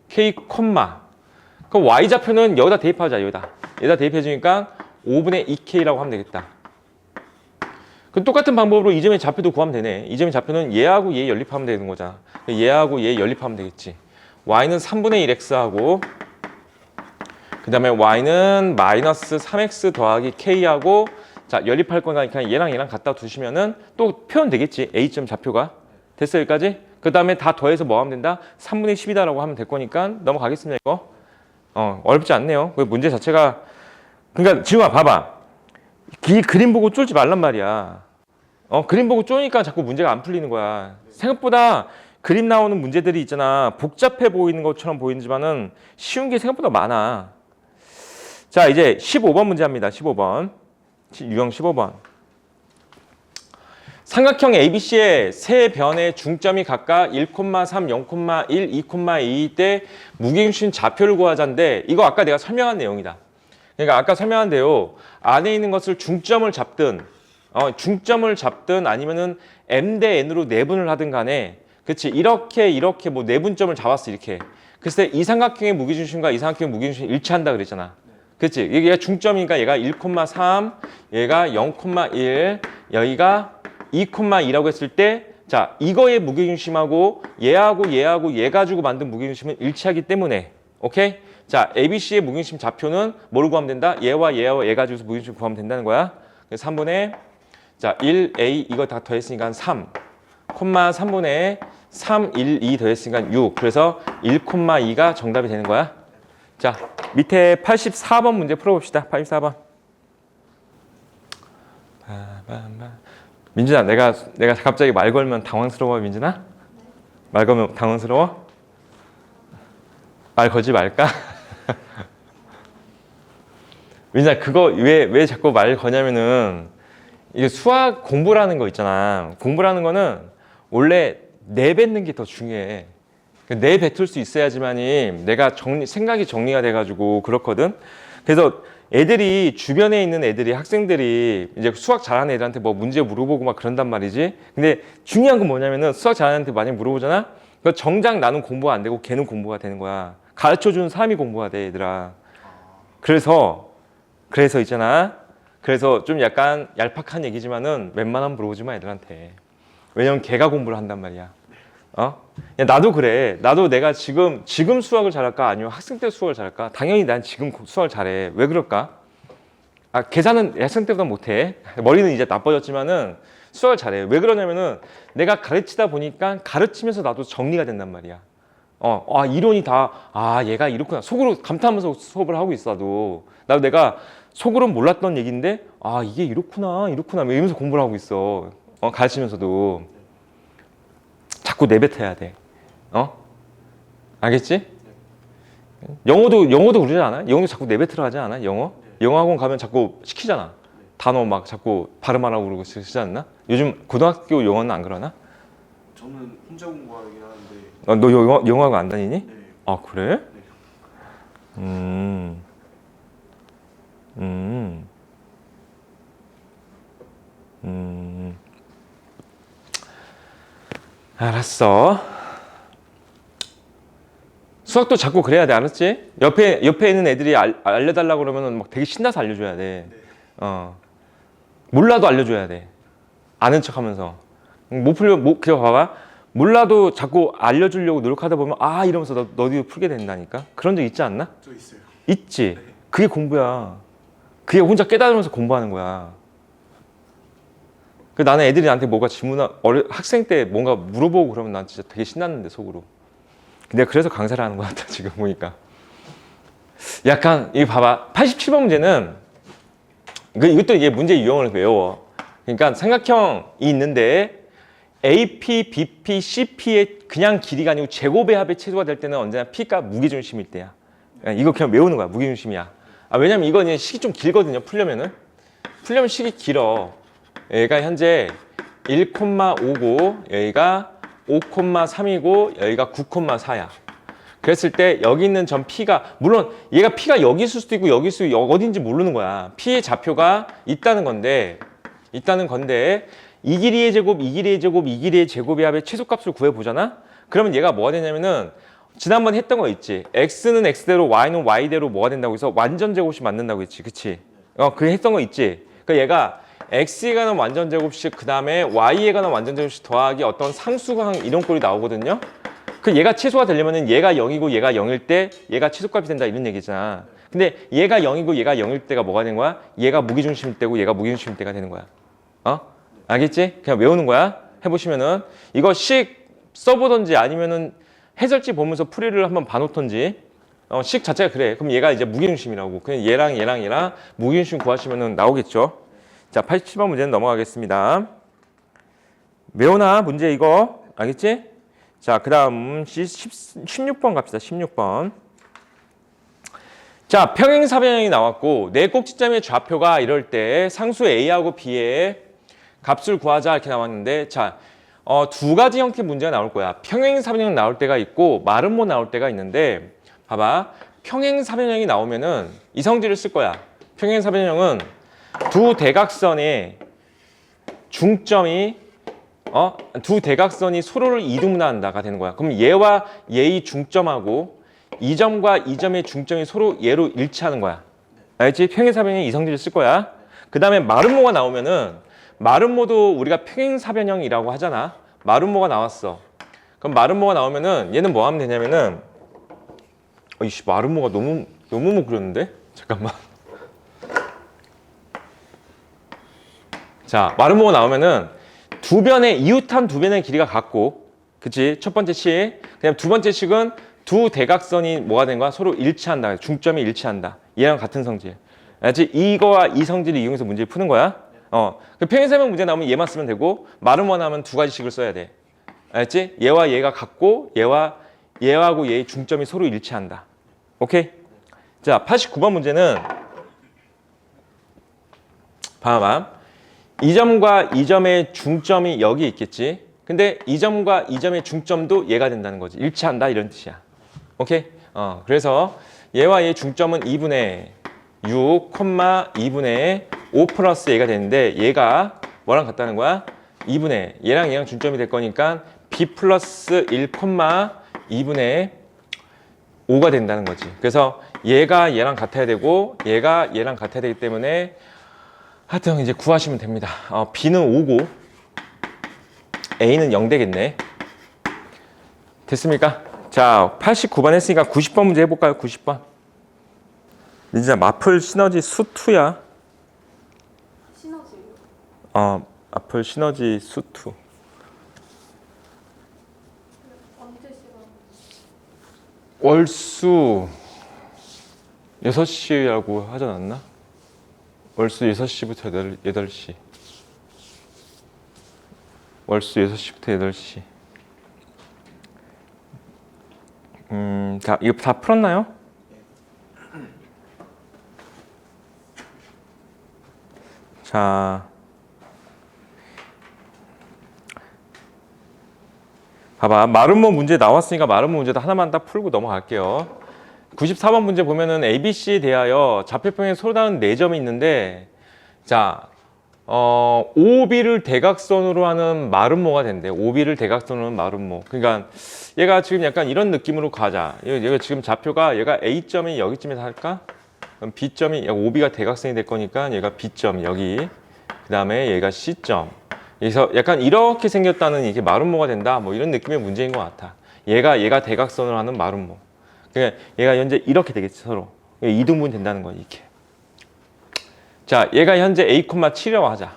k 콤마. 그럼 y좌표는 여기다 대입하자. 여기다 대입해 주니까 5분의 2k라고 하면 되겠다. 그 똑같은 방법으로 이 점의 좌표도 구하면 되네. 이 점의 좌표는 얘하고 얘 연립하면 되는 거잖아. 얘하고 얘 연립하면 되겠지. y는 3분의 1x하고 그 다음에 y는 마이너스 3x 더하기 k하고 자 연립할 거니까 얘랑 갖다 두시면은 또 표현 되겠지. a점 좌표가. 됐어 여기까지? 그 다음에 다 더해서 뭐 하면 된다? 3분의 10이다라고 하면 될 거니까 넘어가겠습니다 이거. 어렵지 않네요. 그 문제 자체가 그러니까 지금아 봐봐. 그림 보고 쫄지 말란 말이야. 그림 보고 쫄니까 자꾸 문제가 안 풀리는 거야. 생각보다 그림 나오는 문제들이 있잖아. 복잡해 보이는 것처럼 보이지만은 쉬운 게 생각보다 많아. 자, 이제 15번 문제입니다. 15번. 유형 15번. 삼각형 ABC의 세 변의 중점이 각각 1,3, 0,1, 2,2 때 무게중심 좌표를 구하자인데 이거 아까 내가 설명한 내용이다. 그러니까 아까 설명한 대로 안에 있는 것을 중점을 잡든 아니면은 m 대 n으로 내분을 하든 간에 그렇지 이렇게 뭐 내분점을 잡았어 이렇게. 그래서 이 삼각형의 무게중심과 이 삼각형의 무게중심이 일치한다 그랬잖아. 그렇지? 얘가 중점이니까 얘가 1,3, 얘가 0,1, 여기가 2,2라고 했을 때, 자, 이거의 무게중심하고 얘하고 얘 가지고 만든 무게중심은 일치하기 때문에, 오케이? 자, ABC의 무게중심 좌표는 뭘 구하면 된다? 얘와 얘 가지고서 무게중심 구하면 된다는 거야. 그래서 3분의, 자, 1A 이거 다 더했으니까 3, 3분의 3, 1, 2 더했으니까 6. 그래서 1,2가 정답이 되는 거야. 자, 밑에 84번 문제 풀어봅시다. 84번. 민준아, 내가 갑자기 말 걸면 당황스러워, 민준아? 말 걸면 당황스러워? 말 걸지 말까? 민준아, 그거 왜 자꾸 말 거냐면은 이게 수학 공부라는 거 있잖아. 공부라는 거는 원래 내뱉는 게 더 중요해. 내뱉을 수 있어야지만이 내가 생각이 정리가 돼가지고 그렇거든. 그래서 애들이 주변에 있는 애들이 학생들이 이제 수학 잘하는 애들한테 뭐 문제 물어보고 막 그런단 말이지. 근데 중요한 건 뭐냐면은 수학 잘하는 애한테 많이 물어보잖아. 그 정작 나는 공부가 안 되고 걔는 공부가 되는 거야. 가르쳐 주는 사람이 공부가 돼, 얘들아. 그래서 있잖아. 그래서 좀 약간 얄팍한 얘기지만은 웬만하면 물어보지 마 애들한테. 왜냐면 걔가 공부를 한단 말이야. 야, 나도 그래. 나도 내가 지금 수학을 잘할까 아니면 학생 때 수학을 잘할까? 당연히 난 지금 수학을 잘해. 왜 그럴까? 계산은 학생 때보다 못해. 머리는 이제 나빠졌지만은 수학을 잘해. 왜 그러냐면은 내가 가르치다 보니까 가르치면서 나도 정리가 된단 말이야. 이론이 다 얘가 이렇구나. 속으로 감탄하면서 수업을 하고 있어도 나도 내가 속으로 몰랐던 얘기인데 이게 이렇구나 이러면서 공부를 하고 있어. 가르치면서도. 자꾸 내뱉어야 돼. 알겠지? 영어도 그러지 않아? 영어도 자꾸 내뱉으라 하지 않아? 영어 학원 가면 자꾸 시키잖아. 단어 막 자꾸 발음하라고 그러고 쓰지 않나? 요즘 고등학교 영어는 안 그러나? 저는 혼자 공부하긴 하는데. 너 영어 학원 안 다니니? 네. 그래? 네. 알았어. 수학도 자꾸 그래야 돼, 알았지? 옆에 있는 애들이 알려달라고 그러면 막 되게 신나서 알려줘야 돼. 몰라도 알려줘야 돼. 아는 척하면서. 못 풀면 그냥 봐봐. 몰라도 자꾸 알려주려고 노력하다 보면 이러면서 너도 풀게 된다니까. 그런 적 있지 않나? 저 있어요. 있지. 그게 공부야. 그게 혼자 깨달으면서 공부하는 거야. 나는 애들이 나한테 뭐가 학생 때 뭔가 물어보고 그러면 난 진짜 되게 신났는데 속으로. 내가 그래서 강사를 하는 것 같아 지금 보니까. 약간 이거 봐봐. 87번 문제는 이것도 이게 문제 유형을 외워. 그러니까 삼각형이 있는데 AP, BP, CP의 그냥 길이가 아니고 제곱의 합의 최소가 될 때는 언제나 P가 무게중심일 때야. 이거 그냥 외우는 거야. 무게중심이야. 왜냐면 이건 식이 좀 길거든요. 풀려면 식이 길어. 여기가 현재 1,5고 여기가 5,3이고 여기가 9,4야. 그랬을 때 여기 있는 점 P가 물론 얘가 P가 여기 있을 수도 있고 여기 있을 수도 있고 어딘지 모르는 거야. P의 좌표가 있다는 건데 이 길이의 제곱, 이 길이의 제곱, 이 길이의 제곱의 합의 최소값을 구해보잖아? 그러면 얘가 뭐가 되냐면은 지난번에 했던 거 있지. X는 X대로 Y는 Y대로 뭐가 된다고 해서 완전 제곱이 만든다고 했지. 그치? 그게 했던 거 있지. 그러니까 얘가 x에 관한 완전 제곱식 그 다음에 y에 관한 완전 제곱식 더하기 어떤 상수항 이런 꼴이 나오거든요. 얘가 최소가 되려면은 얘가 0이고 얘가 0일 때 얘가 최소값이 된다 이런 얘기잖아. 근데 얘가 0이고 얘가 0일 때가 뭐가 되는 거야? 얘가 무게중심일 때고 얘가 무게중심일 때가 되는 거야. 알겠지? 그냥 외우는 거야. 해보시면은 이거 식 써보던지 아니면은 해설지 보면서 풀이를 한번 봐놓던지. 식 자체가 그래. 그럼 얘가 이제 무게중심이라고. 그냥 얘랑 무게중심 구하시면은 나오겠죠. 자, 87번 문제는 넘어가겠습니다. 외우나 문제 이거 알겠지? 자, 그 다음 16번 갑시다. 16번. 자, 평행사변형이 나왔고 내 꼭지점의 좌표가 이럴 때 상수 A하고 B의 값을 구하자 이렇게 나왔는데 자, 두 가지 형태의 문제가 나올 거야. 평행사변형 나올 때가 있고 마름모 나올 때가 있는데 봐봐. 평행사변형이 나오면은 이 성질을 쓸 거야. 평행사변형은 두 대각선의 중점이 두 대각선이 서로를 이등분한다가 되는 거야. 그럼 얘와 얘의 중점하고 이 점과 이 점의 중점이 서로 얘로 일치하는 거야. 알겠지? 평행사변형이 이 성질을 쓸 거야. 그 다음에 마름모가 나오면은 마름모도 우리가 평행사변형이라고 하잖아. 마름모가 나왔어. 그럼 마름모가 나오면은 얘는 뭐 하면 되냐면은 이씨 마름모가 너무 못 그렸는데? 잠깐만. 자, 마름모가 나오면은 이웃한 두 변의 길이가 같고, 그치? 첫 번째 식. 그다음 두 번째 식은 두 대각선이 뭐가 된 거야? 서로 일치한다. 중점이 일치한다. 얘랑 같은 성질. 알지? 이거와 이 성질을 이용해서 문제를 푸는 거야. 그 평행사변 문제 나오면 얘만 쓰면 되고, 마름모 나오면 두 가지씩을 써야 돼. 알지? 얘와 얘가 같고, 얘하고 얘의 중점이 서로 일치한다. 오케이? 자, 89번 문제는 봐봐. 이 점과 이 점의 중점이 여기 있겠지. 근데 이 점과 이 점의 중점도 얘가 된다는 거지. 일치한다 이런 뜻이야. 오케이? 그래서 얘와 얘의 중점은 2분의 6, 2분의 5 플러스 얘가 되는데 얘가 뭐랑 같다는 거야? 2분의 얘랑 중점이 될 거니까 b 플러스 1, 2분의 5가 된다는 거지. 그래서 얘가 얘랑 같아야 되고 얘가 얘랑 같아야 되기 때문에 하여튼 이제 구하시면 됩니다. B는 5고 A는 0 되겠네. 됐습니까? 자, 89번 했으니까 90번 문제 해볼까요? 90번. 진짜 마플 시너지 수2야. 시너지요? 마플 시너지 수2. 언제 시간? 월수 6시라고 하지 않았나? 월수 6시부터 8시. 월수 6시부터 8시. 자, 이거 다 풀었나요? 자, 봐봐. 마름모 문제 나왔으니까 마름모 문제도 하나만 딱 풀고 넘어갈게요. 94번 문제 보면은 ABC에 대하여 좌표평에 서로 다른 4점이 있는데, 자, OB를 대각선으로 하는 마름모가 된대. OB를 대각선으로 하는 마름모. 그러니까 얘가 지금 약간 이런 느낌으로 가자. 얘가 지금 좌표가 얘가 A점이 여기쯤에서 할까? 그럼 B점이 OB가 대각선이 될 거니까 얘가 B점 여기. 그 다음에 얘가 C점. 그래서 약간 이렇게 생겼다는 이게 마름모가 된다. 뭐 이런 느낌의 문제인 것 같아. 얘가 대각선으로 하는 마름모. 그러니까 얘가 현재 이렇게 되겠지 서로. 이등분 된다는 거지 이렇게. 자, 얘가 현재 A,7이라고 하자.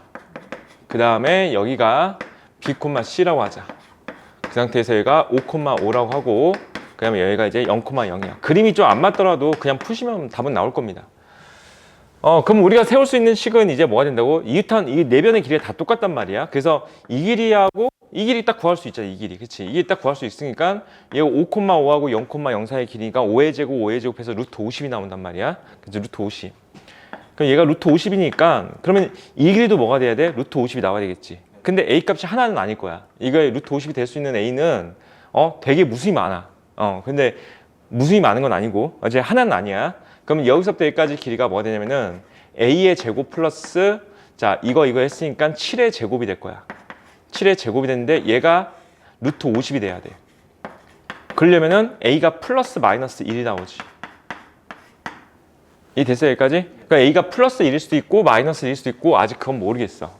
그 다음에 여기가 B,C라고 하자. 그 상태에서 얘가 5,5라고 하고, 그 다음에 여기가 이제 0,0이야. 그림이 좀 안 맞더라도 그냥 푸시면 답은 나올 겁니다. 그럼 우리가 세울 수 있는 식은 이제 뭐가 된다고? 이웃한 이 네 변의 길이가 다 똑같단 말이야. 그래서 이 길이하고 이 길이 딱 구할 수 있잖아. 이 길이. 그치? 이게 딱 구할 수 있으니까 얘가 5,5하고 0,0 사이의 길이니까 5의 제곱, 5의 제곱 해서 루트 50이 나온단 말이야. 그래서 루트 50. 그럼 얘가 루트 50이니까 그러면 이 길이도 뭐가 돼야 돼? 루트 50이 나와야 되겠지. 근데 A 값이 하나는 아닐 거야. 이거에 루트 50이 될 수 있는 A는 되게 무수히 많아. 근데 무수히 많은 건 아니고 이제 하나는 아니야. 그럼 여기서부터 여기까지 길이가 뭐가 되냐면은 A의 제곱 플러스 자 이거 했으니까 7의 제곱이 될 거야. 7의 제곱이 되는데 얘가 루트 50이 돼야 돼. 그러려면은 A가 플러스 마이너스 1이 나오지. 이 됐어요 여기까지? 그러니까 A가 플러스 1일 수도 있고 마이너스 1일 수도 있고 아직 그건 모르겠어.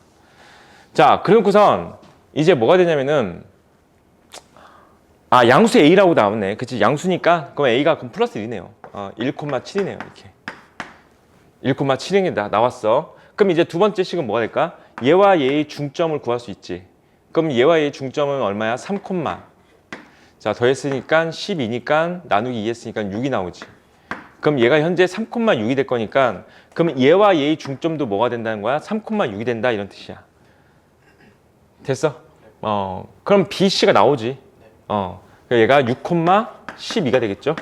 자 그러고선 이제 뭐가 되냐면은 양수 A라고 나왔네. 그치 양수니까 그럼 A가 그럼 플러스 1이네요. 1,7이네요 이렇게. 1,7이 나왔어. 그럼 이제 두 번째 식은 뭐가 될까? 얘와 얘의 중점을 구할 수 있지. 그럼 얘와 얘의 중점은 얼마야? 3, 자 더했으니까 12니까 나누기 2 했으니까 6이 나오지. 그럼 얘가 현재 3,6이 될 거니까 그럼 얘와 얘의 중점도 뭐가 된다는 거야? 3,6이 된다 이런 뜻이야. 됐어? 그럼 BC가 나오지. 얘가 6,12가 되겠죠?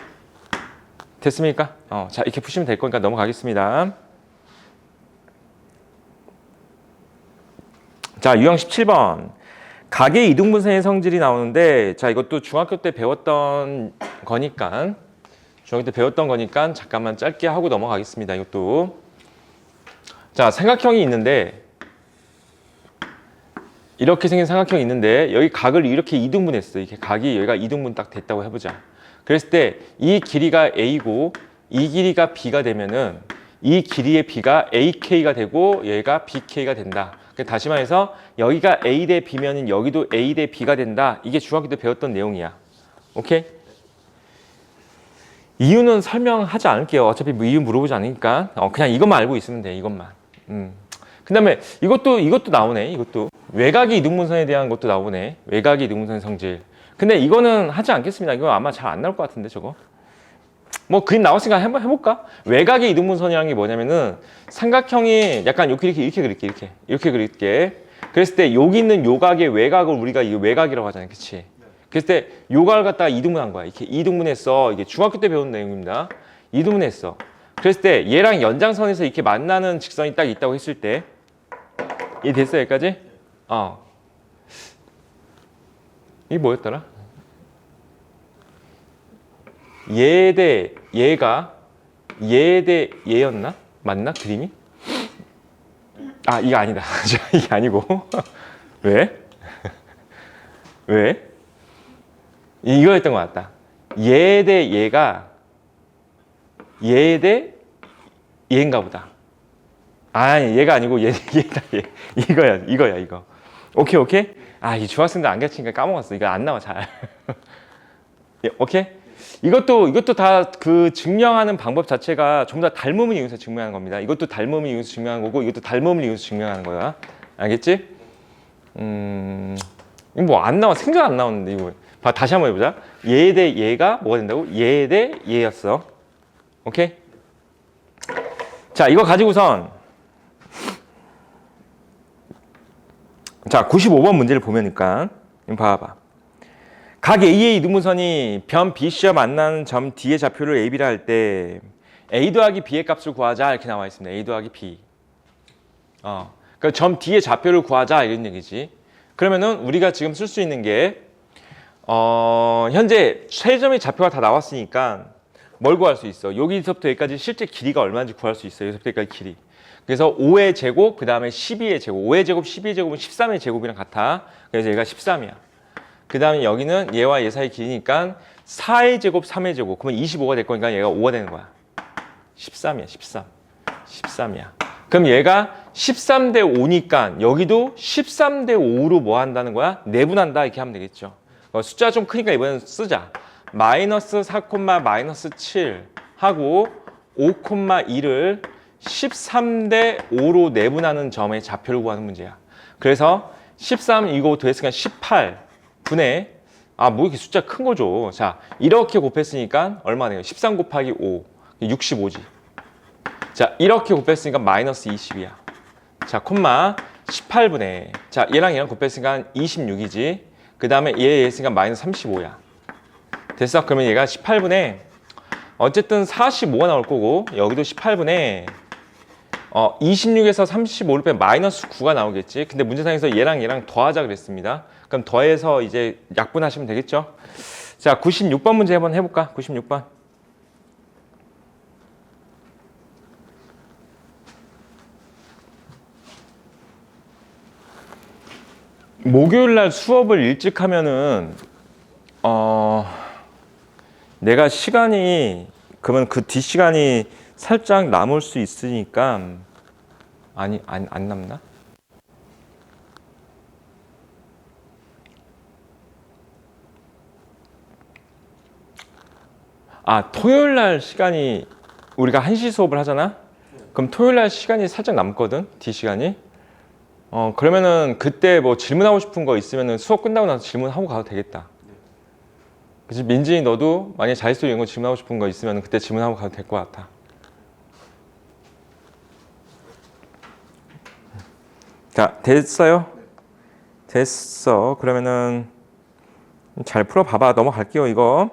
됐습니까? 자, 이렇게 푸시면 될 거니까 넘어가겠습니다. 자, 유형 17번. 각의 이등분선의 성질이 나오는데, 자, 이것도 중학교 때 배웠던 거니까, 잠깐만 짧게 하고 넘어가겠습니다. 이것도. 자, 삼각형이 있는데, 이렇게 생긴 삼각형이 있는데, 여기 각을 이렇게 이등분했어. 이렇게 각이 여기가 이등분 딱 됐다고 해보자. 그랬을 때, 이 길이가 A고, 이 길이가 B가 되면은, 이 길이의 B가 AK가 되고, 얘가 BK가 된다. 다시 말해서 여기가 A 대 B면은 여기도 A 대 B가 된다. 이게 중학교 때 배웠던 내용이야. 오케이? 이유는 설명하지 않을게요. 어차피 뭐 이유 물어보지 않으니까. 그냥 이것만 알고 있으면 돼. 이것만. 그 다음에 이것도 나오네. 이것도. 외곽이 이등분선에 대한 것도 나오네. 외곽이 이등분선의 성질. 근데 이거는 하지 않겠습니다. 이거 아마 잘 안 나올 것 같은데 저거. 뭐 그림 나왔으니까 한번 해볼까? 외곽의 이등분선이라는 게 뭐냐면은 삼각형이 약간 이렇게 그릴게. 이렇게 그릴게. 그랬을 때 여기 있는 요각의 외곽을 우리가 이 외곽이라고 하잖아요. 그치? 그랬을 때 요각을 갖다가 이등분한 거야. 이렇게 이등분했어. 이게 중학교 때 배운 내용입니다. 이등분했어. 그랬을 때 얘랑 연장선에서 이렇게 만나는 직선이 딱 있다고 했을 때 이해 됐어 여기까지? 이게 뭐였더라? 얘 대 얘가 얘 대 얘였나? 맞나? 그림이? 이거 아니다. 이게 아니고. 왜? 왜? 이거였던 것 같다. 얘 대 얘가 얘 대 얘인가 보다. 아니 얘가 아니고 얘다 얘. 이거야 이거. 오케이. 이 중학생들 안 가르치니까 까먹었어. 이거 안 나와 잘. 오케이? 이것도 다 그 증명하는 방법 자체가 전부 다 닮음을 이용해서 증명하는 겁니다. 이것도 닮음을 이용해서 증명하는 거고 이것도 닮음을 이용해서 증명하는 거야. 알겠지? 이거 뭐 안 나와. 생각 안 나오는데 이거. 다시 한번 해보자. 얘 대 얘가 뭐가 된다고? 얘 대 얘였어. 오케이? 자, 이거 가지고선 자, 95번 문제를 보면니까 이거 봐봐. 각 A의 이등분선이 변 BC와 만나는 점 D의 좌표를 AB라 할 때 A 더하기 B의 값을 구하자 이렇게 나와 있습니다. A 더하기 B. 그러니까 점 D의 좌표를 구하자 이런 얘기지. 그러면은 우리가 지금 쓸 수 있는 게 현재 최점의 좌표가 다 나왔으니까 뭘 구할 수 있어? 여기서부터 여기까지 실제 길이가 얼마인지 구할 수 있어요. 여기서부터 여기까지 길이. 그래서 5의 제곱, 그 다음에 12의 제곱. 5의 제곱, 12의 제곱은 13의 제곱이랑 같아. 그래서 얘가 13이야. 그 다음에 여기는 얘와 얘 사이 길이니까 4의 제곱, 3의 제곱. 그러면 25가 될 거니까 얘가 5가 되는 거야. 13이야, 13. 13이야. 그럼 얘가 13 대 5니까 여기도 13 대 5로 뭐 한다는 거야? 내분한다 이렇게 하면 되겠죠. 숫자 좀 크니까 이번엔 쓰자. 마이너스 4, 마이너스 7 하고 5,2를 13 대 5로 내분하는 점의 좌표를 구하는 문제야. 그래서 13 이거 더했으니까 18분의 뭐 이렇게 숫자 큰 거죠. 자, 이렇게 곱했으니까 얼마 돼요? 13 곱하기 5 65지. 자, 이렇게 곱했으니까 마이너스 20이야. 자, 콤마 18분의 자, 얘랑 곱했으니까 26이지. 그 다음에 얘 했으니까 마이너스 35야. 됐어? 그러면 얘가 18분의 어쨌든 45가 나올 거고 여기도 18분의 26에서 35를 빼면 마이너스 9가 나오겠지. 근데 문제상에서 얘랑 더하자 그랬습니다. 그럼 더해서 이제 약분하시면 되겠죠. 자, 96번 문제 한번 해볼까? 96번. 목요일 날 수업을 일찍 하면은 내가 시간이 그러면 그 뒷시간이 살짝 남을 수 있으니까 안 남나? 토요일 날 시간이 우리가 1시 수업을 하잖아? 그럼 토요일 날 시간이 살짝 남거든? 뒷시간이. 그러면은 그때 뭐 질문하고 싶은 거 있으면은 수업 끝나고 나서 질문하고 가도 되겠다. 그치? 민진이 너도 만약에 자릿수 이런 거 질문하고 싶은 거 있으면 그때 질문하고 가도 될 것 같아. 자, 됐어요? 됐어. 그러면은 잘 풀어봐봐. 넘어갈게요, 이거.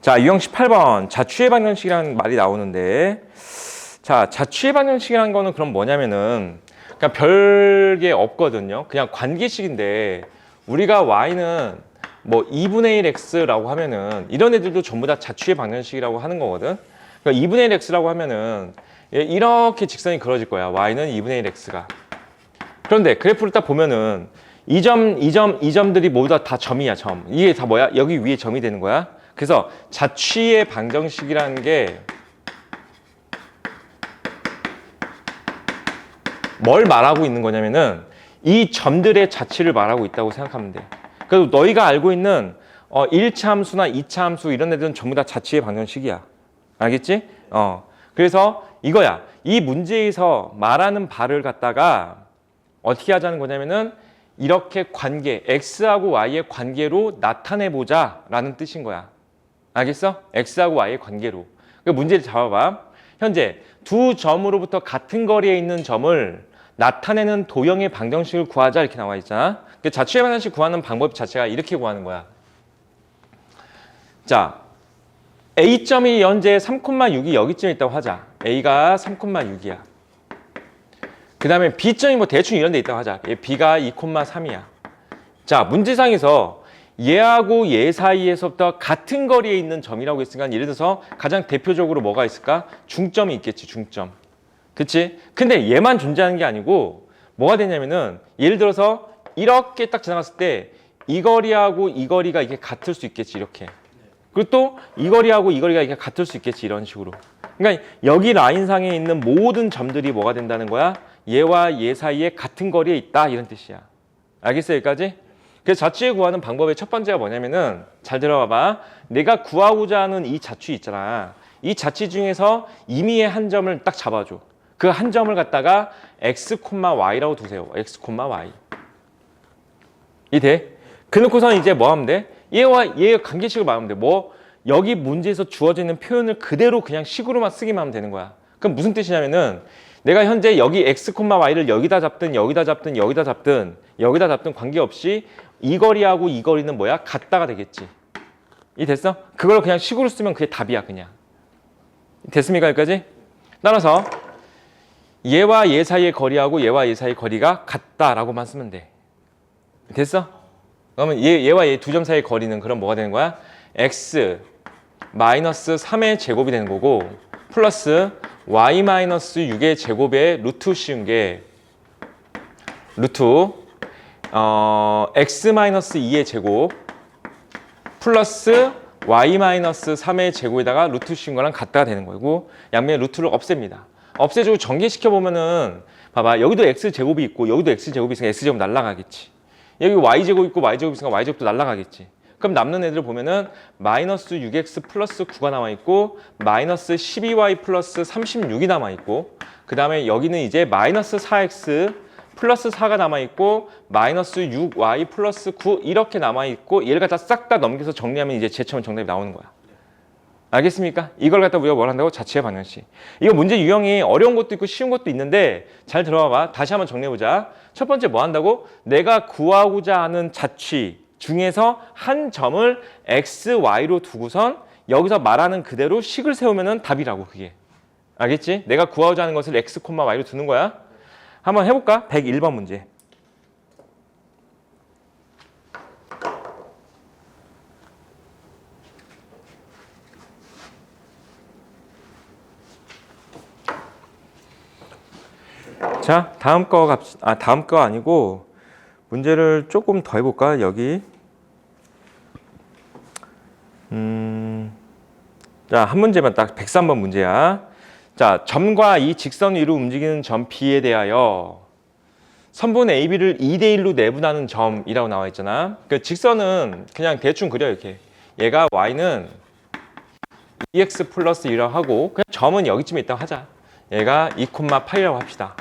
자, 유형 18번 자취의 방정식이라는 말이 나오는데, 자, 자취의 방정식이라는 거는 그럼 뭐냐면은 그냥 별게 없거든요. 그냥 관계식인데 우리가 y는 뭐 2분의 1 x라고 하면은 이런 애들도 전부 다 자취의 방정식이라고 하는 거거든. 그러니까 2분의 1 x라고 하면은 이렇게 직선이 그려질 거야. y는 2분의 1 x가. 그런데 그래프를 딱 보면은 이 점들이 모두 다 점이야, 점. 이게 다 뭐야? 여기 위에 점이 되는 거야. 그래서 자취의 방정식이라는 게 뭘 말하고 있는 거냐면은 이 점들의 자취를 말하고 있다고 생각하면 돼. 그래서 너희가 알고 있는 1차 함수나 2차 함수 이런 애들은 전부 다 자취의 방정식이야. 알겠지? 그래서 이거야. 이 문제에서 말하는 바를 갖다가 어떻게 하자는 거냐면은 이렇게 관계, x하고 y의 관계로 나타내보자 라는 뜻인 거야. 알겠어? x하고 y의 관계로. 그 문제를 잡아봐. 현재 두 점으로부터 같은 거리에 있는 점을 나타내는 도형의 방정식을 구하자 이렇게 나와 있잖아. 그 자취의 방정식 구하는 방법 자체가 이렇게 구하는 거야. 자, A점이 현재 3,6이 여기쯤에 있다고 하자. A가 3,6이야. 그 다음에 B점이 뭐 대충 이런 데 있다고 하자. B가 2,3이야. 자, 문제상에서 얘하고 얘 사이에서부터 같은 거리에 있는 점이라고 했으니까 예를 들어서 가장 대표적으로 뭐가 있을까? 중점이 있겠지, 중점. 그치? 근데 얘만 존재하는 게 아니고 뭐가 되냐면은 예를 들어서 이렇게 딱 지나갔을 때 이 거리하고 이 거리가 이게 같을 수 있겠지, 이렇게. 그리고 또 이 거리하고 이 거리가 이게 같을 수 있겠지, 이런 식으로. 그러니까 여기 라인상에 있는 모든 점들이 뭐가 된다는 거야? 얘와 얘 사이에 같은 거리에 있다, 이런 뜻이야. 알겠어, 여기까지? 그래서 자취에 구하는 방법의 첫 번째가 뭐냐면은 잘 들어봐봐. 내가 구하고자 하는 이 자취 있잖아. 이 자취 중에서 임의의 한 점을 딱 잡아줘. 그 한 점을 갖다가 x, y라고 두세요. x, y. 이 돼? 그놓고서는 이제 뭐 하면 돼? 얘와 얘의 관계식을 말하면 돼. 뭐 여기 문제에서 주어지는 표현을 그대로 그냥 식으로만 쓰기만 하면 되는 거야. 그럼 무슨 뜻이냐면은 내가 현재 여기 x, y를 여기다 잡든 여기다 잡든 여기다 잡든 여기다 잡든 관계없이 이 거리하고 이 거리는 뭐야? 같다가 되겠지. 이 됐어? 그걸 그냥 식으로 쓰면 그게 답이야, 그냥. 됐습니까, 여기까지? 따라서 얘와 얘 사이의 거리하고 얘와 얘 사이의 거리가 같다라고만 쓰면 돼. 됐어? 그러면 얘와 얘 두 점 사이의 거리는 그럼 뭐가 되는 거야? x 마이너스 3의 제곱이 되는 거고 플러스 y 마이너스 6의 제곱에 루트 씌운 게 루트 x 마이너스 2의 제곱 플러스 y 마이너스 3의 제곱에다가 루트 씌운 거랑 같다가 되는 거고 양면에 루트를 없앱니다. 없애주고 전개시켜 보면은 봐봐, 여기도 x 제곱이 있고 여기도 x 제곱이 있으니까 x 제곱 날라가겠지. 여기 y 제곱 있고 y 제곱 있으니까 y 제곱도 날라가겠지. 그럼 남는 애들을 보면은 마이너스 6x 플러스 9가 남아 있고 마이너스 12y 플러스 36이 남아 있고 그 다음에 여기는 이제 마이너스 4x 플러스 4가 남아 있고 마이너스 6y 플러스 9 이렇게 남아 있고 얘를 갖다 싹 다 넘겨서 정리하면 이제 제처럼 정답이 나오는 거야. 알겠습니까? 이걸 갖다 우리가 뭘 한다고? 자취의 방정식. 이거 문제 유형이 어려운 것도 있고 쉬운 것도 있는데 잘 들어봐. 다시 한번 정리해보자. 첫 번째 뭐 한다고? 내가 구하고자 하는 자취 중에서 한 점을 x, y로 두고선 여기서 말하는 그대로 식을 세우면 답이라고, 그게. 알겠지? 내가 구하고자 하는 것을 x, y로 두는 거야. 한번 해볼까? 101번 문제. 자, 다음 거 아니고 문제를 조금 더 해볼까? 여기. 자, 한 문제만 딱 103번 문제야. 자, 점과 이 직선 위로 움직이는 점 B에 대하여 선분 AB를 2대1로 내분하는 점이라고 나와 있잖아. 그 직선은 그냥 대충 그려, 이렇게. 얘가 Y는 2x 플러스 1이라고 하고 그냥 점은 여기쯤에 있다고 하자. 얘가 2,8이라고 합시다.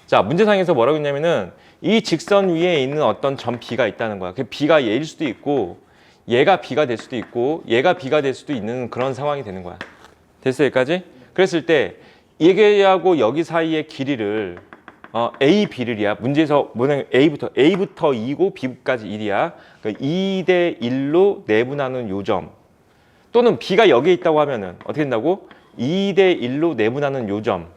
자, 문제상에서 뭐라고 했냐면은 이 직선 위에 있는 어떤 점 B가 있다는 거야. 그 B가 얘일 수도 있고 얘가 B가 될 수도 있고 얘가 B가 될 수도 있는 그런 상황이 되는 거야. 됐어, 여기까지? 그랬을 때 얘하고 여기 사이의 길이를 A, B를이야. 문제에서 뭐냐면 A부터 2고 B까지 1이야. 그러니까 2대 1로 내분하는 요 점. 또는 B가 여기에 있다고 하면은 어떻게 된다고? 2대 1로 내분하는 요점.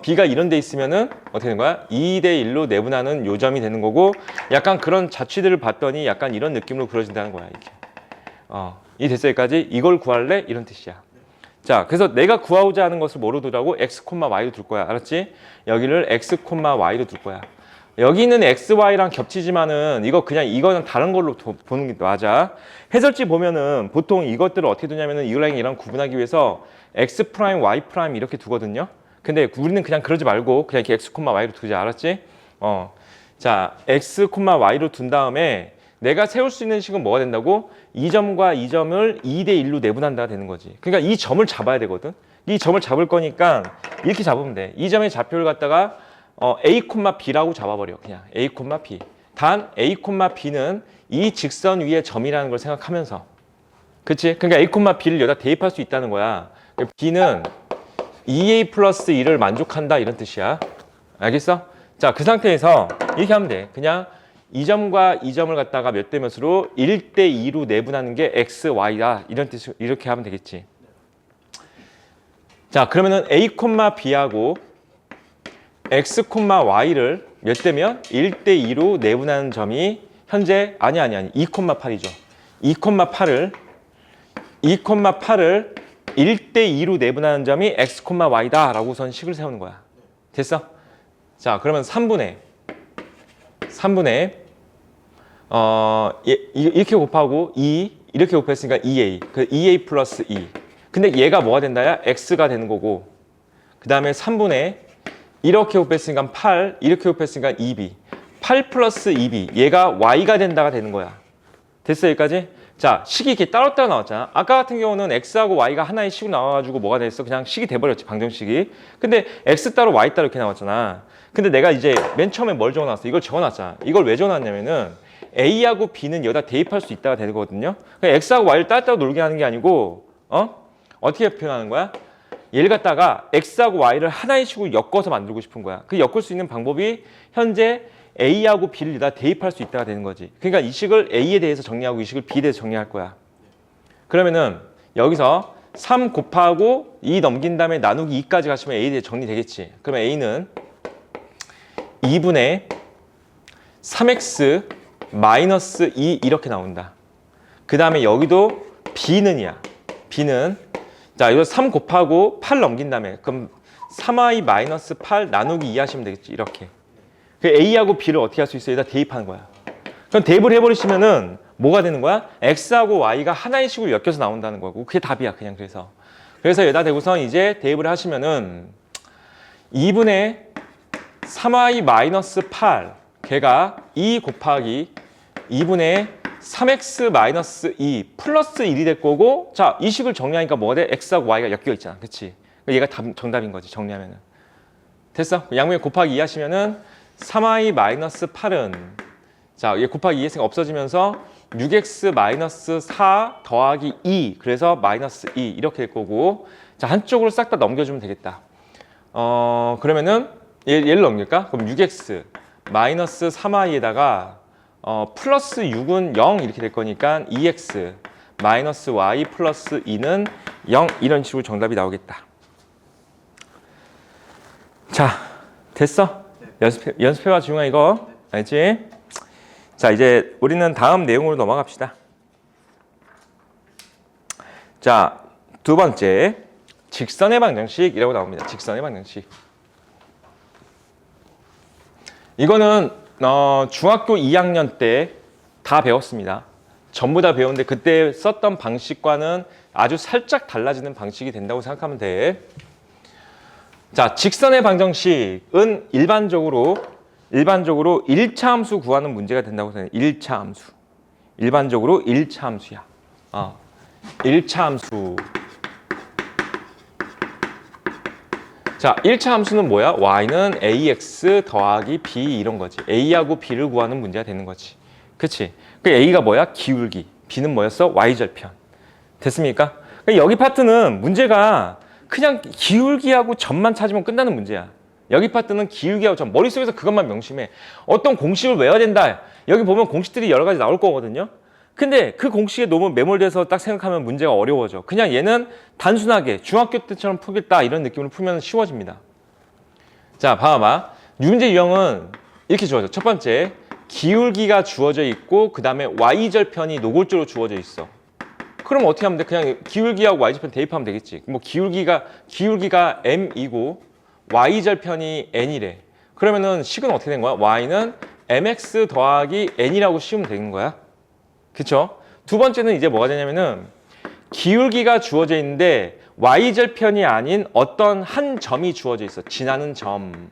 B가 이런 데 있으면은 어떻게 되는 거야? 2대 1로 내분하는 요점이 되는 거고, 약간 그런 자취들을 봤더니 약간 이런 느낌으로 그려진다는 거야, 이게. 이 됐어, 여기까지? 이걸 구할래? 이런 뜻이야. 자, 그래서 내가 구하고자 하는 것을 뭐로 두라고? x, y로 둘 거야. 알았지? 여기를 x, y로 둘 거야. 여기 있는 x, y랑 겹치지만은 이거는 다른 걸로 보는 게 맞아. 해설지 보면은 보통 이것들을 어떻게 두냐면은 이거랑 이랑 구분하기 위해서 x 프라임, y 프라임 이렇게 두거든요. 근데 우리는 그냥 그러지 말고 그냥 이렇게 x, y로 두자. 알았지? 자, x, y로 둔 다음에 내가 세울 수 있는 식은 뭐가 된다고? 이 점과 이 점을 2대 1로 내분한다가 되는 거지. 그러니까 이 점을 잡아야 되거든. 이 점을 잡을 거니까 이렇게 잡으면 돼. 이 점의 좌표를 갖다가 A, B라고 잡아버려. 그냥 A, B. 단 A, B는 이 직선 위의 점이라는 걸 생각하면서. 그치? 그러니까 A, B를 여기다 대입할 수 있다는 거야. B는 2A 플러스 1을 만족한다 이런 뜻이야. 알겠어? 자, 그 상태에서 이렇게 하면 돼. 그냥 이 점과 이 점을 갖다가 몇 대 몇으로 1대 2로 내분하는 게 x, y다. 이런 뜻으로 이렇게 하면 되겠지. 자, 그러면은 a, b하고 x, y를 몇 대면 1대 2로 내분하는 점이 현재 아니 2,8이죠. 2,8을 1대 2로 내분하는 점이 x, y다라고선 식을 세우는 거야. 됐어? 자, 그러면 3분의 이렇게 곱하고 2 이렇게 곱했으니까 2a 그 2a 플러스 2 근데 얘가 뭐가 된다야? x가 되는 거고 그 다음에 3분의 이렇게 곱했으니까 8 이렇게 곱했으니까 2b 8 플러스 2b 얘가 y가 된다가 되는 거야. 됐어 여기까지? 자, 식이 이렇게 따로따로 나왔잖아. 아까 같은 경우는 x하고 y가 하나의 식으로 나와가지고 뭐가 됐어? 그냥 식이 돼버렸지, 방정식이. 근데 x 따로 y 따로 이렇게 나왔잖아. 근데 내가 이제 맨 처음에 뭘 적어놨어? 이걸 적어놨잖아. 이걸 왜 적어놨냐면은 a하고 b는 여기다 대입할 수 있다가 되거든요. 그러니까 x하고 y를 따로 놀게 하는 게 아니고 어떻게 표현하는 거야? 얘를 갖다가 x하고 y를 하나의 식으로 엮어서 만들고 싶은 거야. 그 엮을 수 있는 방법이 현재 A하고 B를 여기다 대입할 수 있다가 되는 거지. 그러니까 이 식을 A에 대해서 정리하고 이 식을 B에 대해서 정리할 거야. 그러면은 여기서 3 곱하고 2 넘긴 다음에 나누기 2까지 가시면 A에 대해 정리되겠지. 그러면 A는 2분의 3x 마이너스 2 이렇게 나온다. 그 다음에 여기도 B는이야. B는 자, 이거 3 곱하고 8 넘긴 다음에 그럼 3i 마이너스 8 나누기 2 하시면 되겠지. 이렇게. 그 A하고 B를 어떻게 할 수 있어요? 여기다 대입하는 거야. 그럼 대입을 해버리시면은 뭐가 되는 거야? X하고 Y가 하나의 식으로 엮여서 나온다는 거고 그게 답이야. 그냥 그래서 여기다 대고선 이제 대입을 하시면은 2분의 3i 마이너스 8 걔가 2 곱하기 2분의 3x 마이너스 2 플러스 1이 될 거고 자, 이 식을 정리하니까 뭐가 돼? X하고 Y가 엮여 있잖아. 그치? 얘가 정답인 거지. 정리하면은. 됐어? 양면에 곱하기 2 하시면은 3i 마이너스 8은 자, 얘 곱하기 2 했으니까 없어지면서 6x 마이너스 4 더하기 2 그래서 마이너스 2 이렇게 될 거고 자, 한쪽으로 싹 다 넘겨주면 되겠다. 그러면은 얘를 넘길까? 그럼 6x 마이너스 3i에다가 플러스 6은 0 이렇게 될 거니까 2x 마이너스 y 플러스 2는 0 이런 식으로 정답이 나오겠다. 자, 됐어? 연습해봐 지웅아 이거 알지? 자, 이제 우리는 다음 내용으로 넘어갑시다. 자, 두 번째 직선의 방정식이라고 나옵니다. 직선의 방정식. 이거는 중학교 2학년 때 다 배웠습니다. 전부 다 배웠는데 그때 썼던 방식과는 아주 살짝 달라지는 방식이 된다고 생각하면 돼. 자, 직선의 방정식은 일반적으로 1차 함수 구하는 문제가 된다고 생각해요. 1차 함수. 일반적으로 1차 함수야. 1차 함수. 자, 1차 함수는 뭐야? y는 ax 더하기 b 이런 거지. a하고 b를 구하는 문제가 되는 거지. 그치? 그 a가 뭐야? 기울기. b는 뭐였어? y절편. 됐습니까? 여기 파트는 문제가 그냥 기울기하고 점만 찾으면 끝나는 문제야. 여기 파트는 기울기하고 점, 머릿속에서 그것만 명심해. 어떤 공식을 외워야 된다. 여기 보면 공식들이 여러 가지 나올 거거든요. 근데 그 공식에 너무 매몰돼서 딱 생각하면 문제가 어려워져. 그냥 얘는 단순하게 중학교 때처럼 풀겠다 이런 느낌으로 풀면 쉬워집니다. 자, 봐봐. 문제 유형은 이렇게 주어져. 첫 번째, 기울기가 주어져 있고 그 다음에 y절편이 노골적으로 주어져 있어. 그럼 어떻게 하면 돼? 그냥 기울기하고 y절편 대입하면 되겠지. 뭐 기울기가 m이고 y절편이 n이래. 그러면은 식은 어떻게 된 거야? y는 mx 더하기 n이라고 씌우면 되는 거야. 그쵸? 두 번째는 이제 뭐가 되냐면은 기울기가 주어져 있는데 y절편이 아닌 어떤 한 점이 주어져 있어. 지나는 점.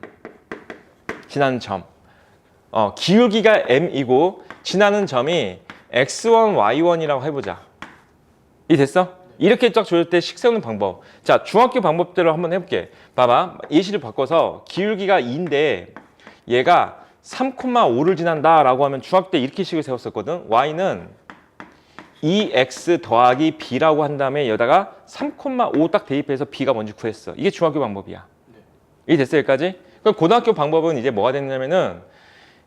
기울기가 m이고 지나는 점이 x1, y1이라고 해보자. 이 됐어? 이렇게 쫙 줘줄 때 식 세우는 방법. 자, 중학교 방법대로 한번 해볼게. 봐봐. 예시를 바꿔서 기울기가 2인데 얘가 3,5를 지난다라고 하면 중학교 때 이렇게 식을 세웠었거든. y는 2x 더하기 b라고 한 다음에 여기다가 3,5 딱 대입해서 b가 뭔지 구했어. 이게 중학교 방법이야. 이게 됐어 여기까지? 그럼 고등학교 방법은 이제 뭐가 됐냐면은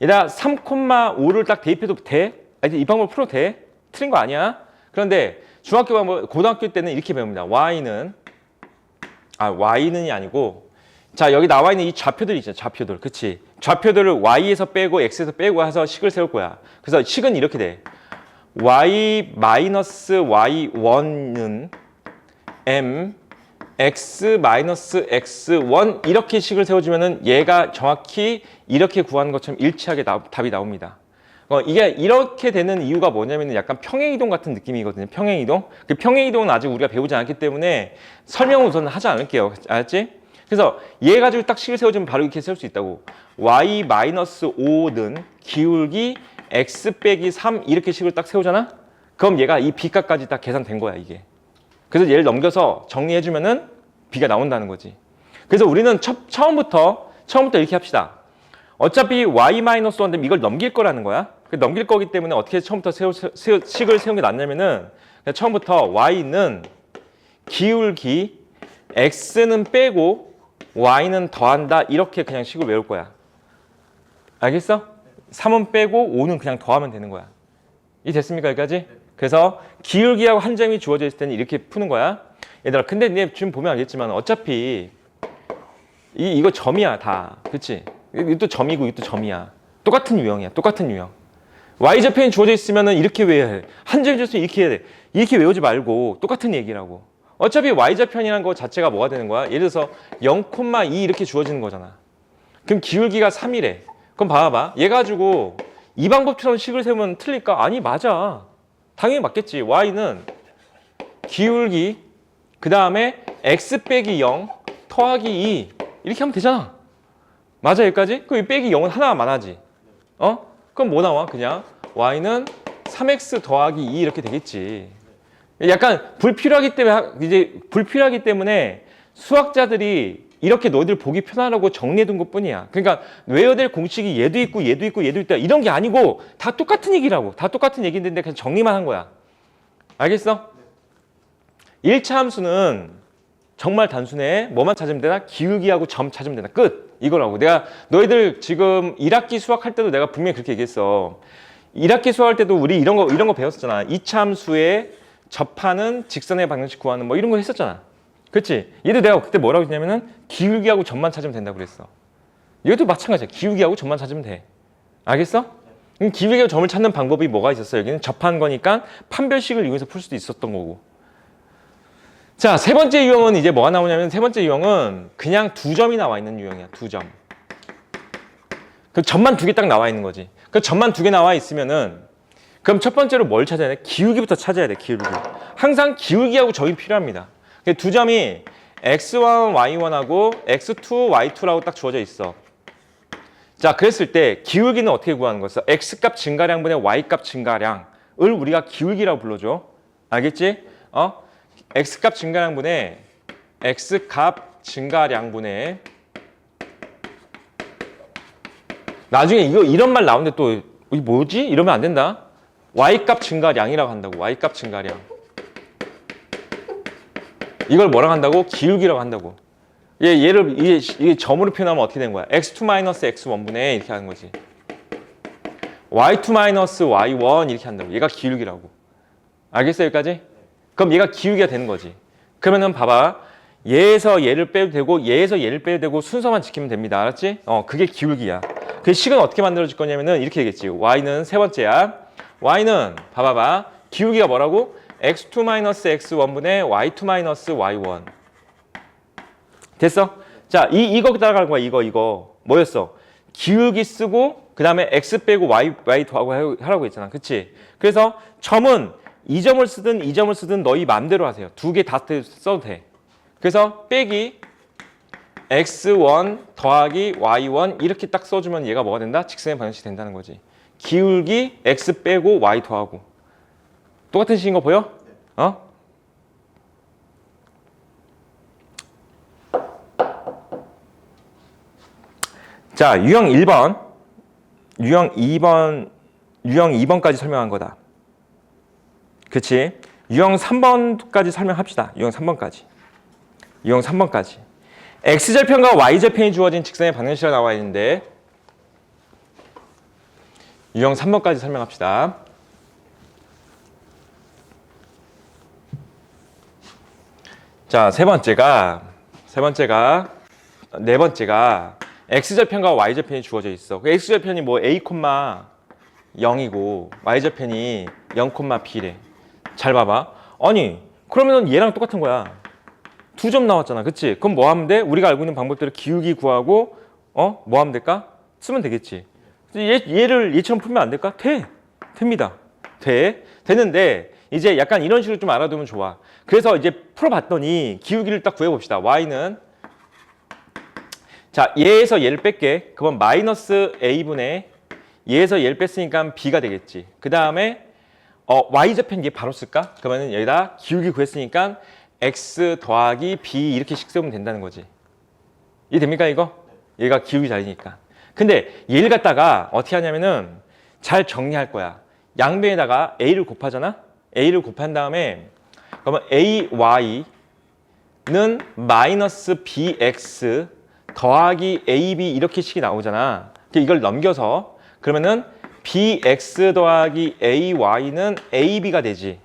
얘다 3,5를 딱 대입해도 돼? 아니, 이 방법 풀어도 돼? 틀린 거 아니야? 그런데 중학교 방법, 고등학교 때는 이렇게 배웁니다. y는이 아니고, 자, 여기 나와 있는 이 좌표들이 있잖아, 좌표들. 그치? 좌표들을 y에서 빼고 x에서 빼고 해서 식을 세울 거야. 그래서 식은 이렇게 돼. y-y1은 m x-x1 이렇게 식을 세워주면은 얘가 정확히 이렇게 구하는 것처럼 일치하게 답이 나옵니다. 이게 이렇게 되는 이유가 뭐냐면 약간 평행이동 같은 느낌이거든요. 평행이동. 그 평행이동은 아직 우리가 배우지 않았기 때문에 설명은 우선 하지 않을게요. 알았지? 그래서 얘 가지고 딱 식을 세워주면 바로 이렇게 세울 수 있다고. y-5는 기울기 x 빼기 3 이렇게 식을 딱 세우잖아? 그럼 얘가 이 b값까지 딱 계산된 거야, 이게. 그래서 얘를 넘겨서 정리해주면은 b가 나온다는 거지. 그래서 우리는 처음부터 이렇게 합시다. 어차피 y-1 되면 이걸 넘길 거라는 거야. 넘길 거기 때문에 어떻게 처음부터 식을 세운 게 낫냐면은 처음부터 y는 기울기 x는 빼고 y는 더한다 이렇게 그냥 식을 외울 거야. 알겠어? 3은 빼고 5는 그냥 더하면 되는 거야. 이 됐습니까 여기까지? 그래서 기울기하고 한 점이 주어져 있을 때는 이렇게 푸는 거야. 얘들아 근데 내 지금 보면 알겠지만 어차피 이거 점이야 다. 그치? 이것도 점이고 이것도 점이야. 똑같은 유형이야. 똑같은 유형. y좌표에 주어져 있으면 이렇게 외워야 해. 한 점이 주어져 있으면 이렇게 해야 돼. 이렇게 외우지 말고 똑같은 얘기라고. 어차피 y좌편이라는 거 자체가 뭐가 되는 거야? 예를 들어서 0,2 이렇게 주어지는 거잖아. 그럼 기울기가 3이래. 그럼 봐봐. 얘 가지고 이 방법처럼 식을 세우면 틀릴까? 아니 맞아. 당연히 맞겠지. y는 기울기 그 다음에 x 빼기 0 더하기 2 이렇게 하면 되잖아. 맞아 여기까지? 그럼 이 빼기 0은 하나만 하지. 그럼 뭐 나와? 그냥 y는 3x 더하기 2 이렇게 되겠지. 약간 불필요하기 때문에 수학자들이 이렇게 너희들 보기 편하라고 정리해둔 것뿐이야. 그러니까 외워야 될 공식이 얘도 있고 얘도 있고 얘도 있다 이런 게 아니고 다 똑같은 얘기라고. 다 똑같은 얘기인데 그냥 정리만 한 거야. 알겠어? 1차 함수는 정말 단순해. 뭐만 찾으면 되나? 기울기하고 점 찾으면 되나? 끝! 이거라고. 내가 너희들 지금 1학기 수학할 때도 내가 분명히 그렇게 얘기했어. 1학기 수학할 때도 우리 이런 거 배웠었잖아. 2차 함수에 접하는 직선의 방정식 구하는 뭐 이런 거 했었잖아. 그렇지? 얘도 내가 그때 뭐라고 했냐면은 기울기하고 점만 찾으면 된다고 그랬어. 이것도 마찬가지야. 기울기하고 점만 찾으면 돼. 알겠어? 기울기하고 점을 찾는 방법이 뭐가 있었어? 여기는 접한 거니까 판별식을 이용해서 풀 수도 있었던 거고. 자, 세 번째 유형은 이제 뭐가 나오냐면 세 번째 유형은 그냥 두 점이 나와 있는 유형이야. 두 점. 그 점만 두 개 딱 나와 있는 거지. 그 점만 두 개 나와 있으면은 그럼 첫 번째로 뭘 찾아야 돼? 기울기부터 찾아야 돼. 기울기. 항상 기울기하고 점이 필요합니다. 두 점이 x1, y1하고 x2, y2라고 딱 주어져 있어. 자, 그랬을 때 기울기는 어떻게 구하는 거였어? x값 증가량분의 y값 증가량을 우리가 기울기라고 불러줘. 알겠지? x값 증가량분의 x값 증가량분의 나중에 이런 말 나오는데 또 이게 뭐지? 이러면 안 된다. y값 증가량이라고 한다고. y값 증가량. 이걸 뭐라고 한다고? 기울기라고 한다고. 이게 점으로 표현하면 어떻게 된 거야? x2 x1분의 이렇게 하는 거지. y2 마이너스 y1 이렇게 한다고. 얘가 기울기라고. 알겠어요, 여기까지? 그럼 얘가 기울기가 되는 거지. 그러면은 봐봐. 얘에서 얘를 빼도 되고 얘에서 얘를 빼도 되고 순서만 지키면 됩니다. 알았지? 그게 기울기야. 그 식은 어떻게 만들어질 거냐면은 이렇게 되겠지. y는 세 번째야. y는 봐봐봐. 기울기가 뭐라고? x2 마이너스 x1분의 y2 마이너스 y1. 됐어? 자, 이거 따라갈 거야. 이거. 뭐였어? 기울기 쓰고 그 다음에 x 빼고 y 더하고 하라고 했잖아. 그치? 그래서 점은 이 점을 쓰든 이 점을 쓰든 너희 맘대로 하세요. 두 개 다 써도 돼. 그래서 빼기 x1 더하기 y1 이렇게 딱 써주면 얘가 뭐가 된다? 직선의 방정식이 된다는 거지. 기울기 x 빼고 y 더하고. 똑같은 식인 거 보여? 자, 유형 1번, 유형 2번까지 설명한 거다. 그치? 유형 3번까지 설명합시다. 유형 3번까지. 유형 3번까지. x절편과 y절편이 주어진 직선의 방정식이 나와 있는데 유형 3번까지 설명합시다. 자, 네 번째가 x절편과 y절편이 주어져 있어. x절편이 뭐 a, 0이고 y절편이 0, b래. 잘 봐봐. 아니, 그러면 얘랑 똑같은 거야. 두 점 나왔잖아. 그치? 그럼 뭐 하면 돼? 우리가 알고 있는 방법대로 기울기 구하고 뭐 하면 될까? 쓰면 되겠지. 얘를 얘처럼 풀면 안 될까? 됩니다. 되는데 이제 약간 이런 식으로 좀 알아두면 좋아. 그래서 이제 풀어봤더니 기울기를 딱 구해봅시다. y는 자, 얘에서 얘를 뺄게. 그러면 마이너스 a분의 얘에서 얘를 뺐으니까 b가 되겠지. 그 다음에 y좌편 얘 바로 쓸까? 그러면 여기다 기울기 구했으니까 x 더하기 b 이렇게씩 쓰면 된다는 거지. 이해됩니까 이거? 얘가 기울기 자리니까. 근데 얘를 갖다가 어떻게 하냐면은 잘 정리할 거야. 양변에다가 a를 곱하잖아? a를 곱한 다음에 그러면 ay는 마이너스 bx 더하기 ab 이렇게 식이 나오잖아. 이걸 넘겨서 그러면은 bx 더하기 ay는 ab가 되지.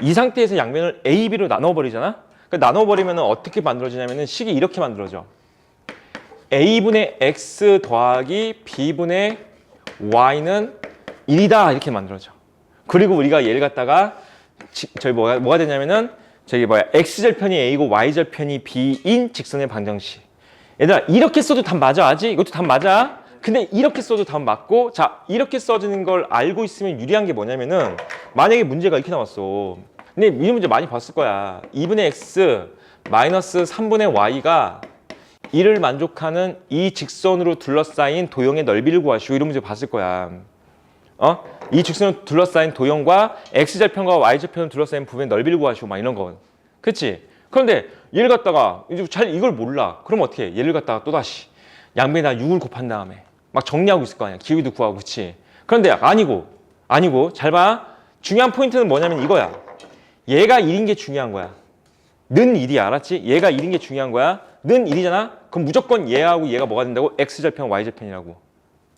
이 상태에서 양변을 ab로 나눠버리잖아. 나눠버리면 어떻게 만들어지냐면은 식이 이렇게 만들어져. a분의 x 더하기 b분의 y는 1이다 이렇게 만들어져. 그리고 우리가 얘를 갖다가 저기 뭐가 되냐면은 x절편이 a고 y절편이 b인 직선의 방정식. 얘들아 이렇게 써도 답 맞아. 아직 이것도 답 맞아. 근데 이렇게 써도 답 맞고, 자 이렇게 써지는 걸 알고 있으면 유리한 게 뭐냐면은 만약에 문제가 이렇게 나왔어. 근데 이 문제 많이 봤을 거야. 2분의 x 마이너스 3분의 y가 1을 만족하는 이 직선으로 둘러싸인 도형의 넓이를 구하시오. 이런 문제 봤을 거야. 이 직선으로 둘러싸인 도형과 x절편과 y절편으로 둘러싸인 부분의 넓이를 구하시오. 막 이런 거. 그치? 그런데 얘를 갖다가 이제 잘 이걸 몰라. 그럼 어떻게 해? 얘를 갖다가 또다시 양변에다 6을 곱한 다음에 막 정리하고 있을 거 아니야. 기울기도 구하고. 그치? 그런데 아니고 잘 봐. 중요한 포인트는 뭐냐면 이거야. 얘가 1인 게 중요한 거야. 는 1이야. 알았지? 얘가 1인 게 중요한 거야. 는 1이잖아? 그럼 무조건 얘하고 얘가 뭐가 된다고? x절편, y절편이라고.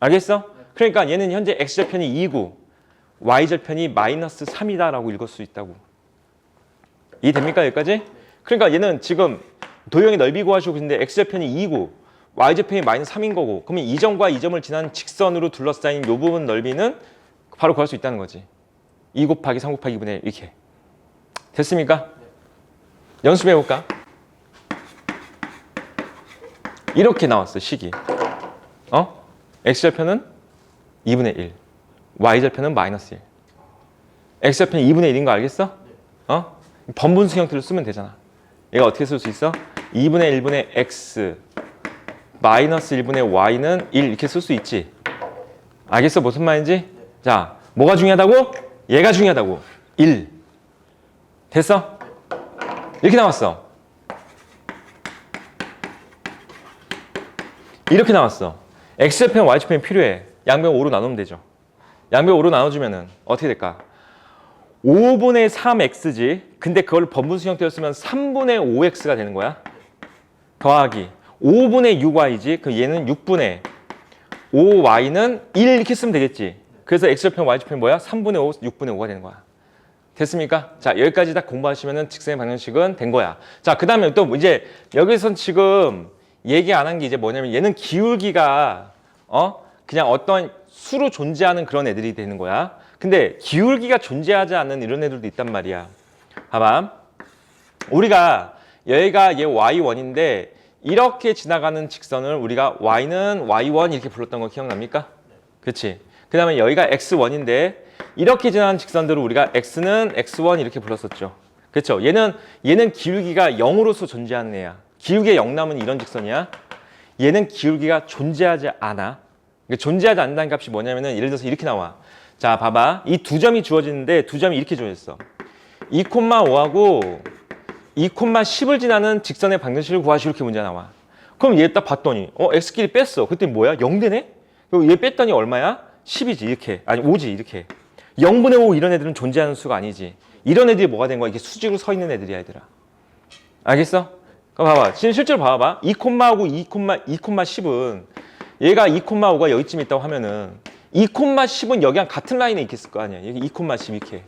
알겠어? 그러니까 얘는 현재 x절편이 2고 y절편이 마이너스 3이다 라고 읽을 수 있다고. 이해됩니까? 여기까지? 그러니까 얘는 지금 도형의 넓이 구하시고 있는데 x절편이 2고 y절편이 마이너스 3인 거고, 그러면 이 점과 이 점을 지난 직선으로 둘러싸인 이 부분 넓이는 바로 구할 수 있다는 거지. 2 곱하기 3 곱하기 2분의 1 이렇게. 됐습니까? 연습해볼까? 이렇게 나왔어, 식이. x절편은 2분의 1, y절편은 마이너스 1. x절편이 2분의 1인 거 알겠어? 번분수 형태로 쓰면 되잖아. 얘가 어떻게 쓸 수 있어? 2분의 1분의 x 마이너스 1분의 y는 1 이렇게 쓸 수 있지. 알겠어? 무슨 말인지? 자, 뭐가 중요하다고? 얘가 중요하다고. 1. 됐어? 이렇게 나왔어. 이렇게 나왔어. x절편, y절편이 필요해. 양변 5로 나누면 되죠. 양변 5로 나눠주면은 어떻게 될까? 5분의 3x지. 근데 그걸 번분수 형태로 쓰면 3분의 5x가 되는 거야. 더하기 5분의 6y지. 그럼 얘는 6분의 5y는 1 이렇게 쓰면 되겠지. 그래서 x좌편, y좌편이 뭐야? 3분의 5, 6분의 5가 되는 거야. 됐습니까? 자, 여기까지 딱 공부하시면은 직선의 방정식은 된 거야. 자, 그 다음에 또 이제 여기서 지금 얘기 안 한 게 이제 뭐냐면 얘는 기울기가 그냥 어떤 수로 존재하는 그런 애들이 되는 거야. 근데 기울기가 존재하지 않는 이런 애들도 있단 말이야. 봐봐. 우리가 여기가 얘 y1인데 이렇게 지나가는 직선을 우리가 y는 y1 이렇게 불렀던 거 기억납니까? 그렇지? 그 다음에 여기가 x1인데 이렇게 지나가는 직선들을 우리가 x는 x1 이렇게 불렀었죠. 그렇죠? 얘는 기울기가 0으로서 존재하는 애야. 기울기가 0 나면 이런 직선이야. 얘는 기울기가 존재하지 않아. 그러니까 존재하지 않는다는 값이 뭐냐면은 예를 들어서 이렇게 나와. 자, 봐봐. 이 두 점이 주어지는데 두 점이 이렇게 주어졌어. 2,5하고 2,10을 지나는 직선의 방정식을 구하시오 이렇게 문제가 나와. 그럼 얘 딱 봤더니 x끼리 뺐어. 그랬더니 뭐야? 0 되네? 그럼 얘 뺐더니 얼마야? 10이지 이렇게. 아니 5지 이렇게. 0분의 5 이런 애들은 존재하는 수가 아니지. 이런 애들이 뭐가 된 거야? 이게 수직으로 서 있는 애들이야 얘들아. 알겠어? 그럼 봐봐. 실제로 봐봐. 2,하고 2,10은 얘가 2,5가 여기쯤 있다고 하면은 2,10은 여기랑 같은 라인에 있겠을 거 아니야. 여기 2,10 이렇게.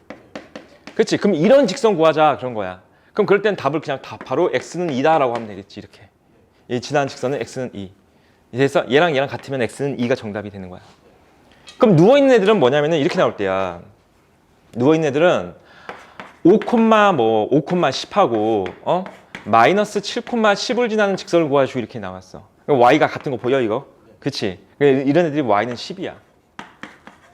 그렇지? 그럼 이런 직선 구하자 그런 거야. 그럼 그럴 땐 답을 그냥 바로 x는 2다라고 하면 되겠지 이렇게. 이 지나는 직선은 x는 2. 그래서 얘랑 같으면 x는 2가 정답이 되는 거야. 그럼 누워있는 애들은 뭐냐면은 이렇게 나올 때야. 누워있는 애들은 5,10하고 마이너스 7,10을 지나는 직선을 구하시오 이렇게 나왔어. y가 같은 거 보여 이거? 그치? 이런 애들이 y는 10이야.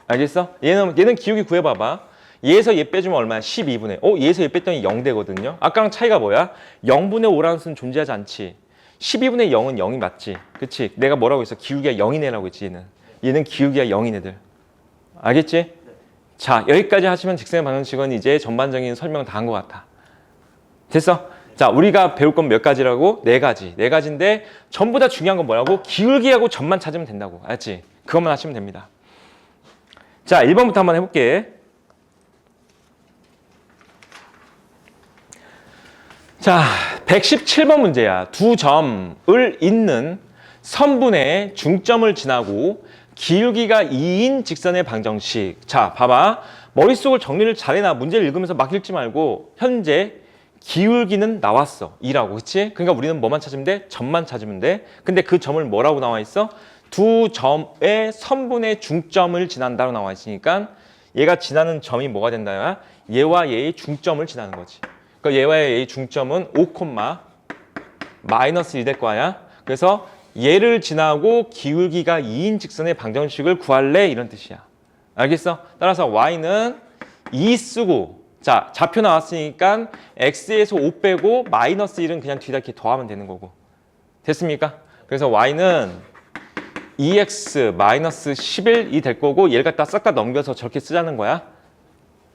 알겠어? 얘는 기울기 구해봐봐. 얘에서 얘 빼주면 얼마야? 12분의. 얘에서 얘 뺐더니 0 되거든요. 아까랑 차이가 뭐야? 0분의 5라는 수는 존재하지 않지. 12분의 0은 0이 맞지. 그치? 내가 뭐라고 했어? 기울기가 0인 애라고 했지 얘는 기울기가 0인 애들. 알겠지? 자, 여기까지 하시면 직선의 방정식은 이제 전반적인 설명 다 한 것 같아. 됐어? 자, 우리가 배울 건 몇 가지라고? 4가지. 4가지인데 전부 다 중요한 건 뭐라고? 기울기하고 점만 찾으면 된다고. 알았지? 그것만 하시면 됩니다. 자, 1번부터 한번 해볼게. 자, 117번 문제야. 두 점을 잇는 선분의 중점을 지나고 기울기가 2인 직선의 방정식. 자, 봐봐. 머릿속을 정리를 잘해놔. 문제를 읽으면서 막 읽지 말고 현재 기울기는 나왔어. 2라고. 그치? 그러니까 우리는 뭐만 찾으면 돼? 점만 찾으면 돼. 근데 그 점을 뭐라고 나와 있어? 두 점의 선분의 중점을 지난다고 나와 있으니까 얘가 지나는 점이 뭐가 된다야? 얘와 얘의 중점을 지나는 거지. 그러니까 얘와 얘의 중점은 5, 마이너스 1 될 거 아니야? 그래서 얘를 지나고 기울기가 2인 직선의 방정식을 구할래? 이런 뜻이야. 알겠어? 따라서 y는 2 쓰고 자, 좌표 나왔으니까 x에서 5 빼고 마이너스 1은 그냥 뒤다 이렇게 더하면 되는 거고. 됐습니까? 그래서 y는 2x 마이너스 11이 될 거고 얘를 갖다 싹 다 넘겨서 저렇게 쓰자는 거야.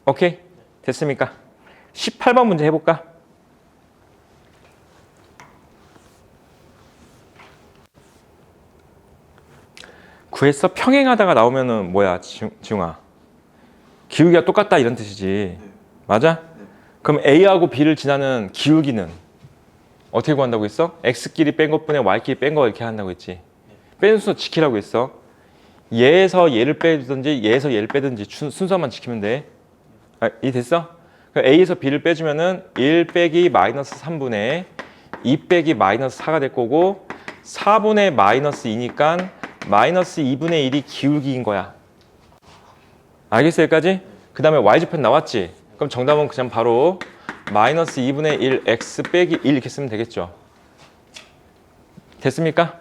오케이? 됐습니까? 18번 문제 해볼까? 구했어? 평행하다가 나오면은 뭐야, 지웅아? 기울기가 똑같다 이런 뜻이지. 맞아? 그럼 A하고 B를 지나는 기울기는 어떻게 구한다고 했어? X끼리 뺀 것분에 Y끼리 뺀 거 이렇게 한다고 했지. 뺀 순서 지키라고 했어. 얘에서 얘를 빼든지 얘에서 얘를 빼든지 순서만 지키면 돼. 이 됐어? A에서 B를 빼주면은 1 빼기 마이너스 3분의 2 빼기 마이너스 4가 될 거고 4분의 마이너스 2니까 마이너스 2분의 1이 기울기인 거야. 알겠어 여기까지? 그 다음에 y좌편 나왔지? 그럼 정답은 그냥 바로 마이너스 2분의 1 x 빼기 1 이렇게 쓰면 되겠죠. 됐습니까?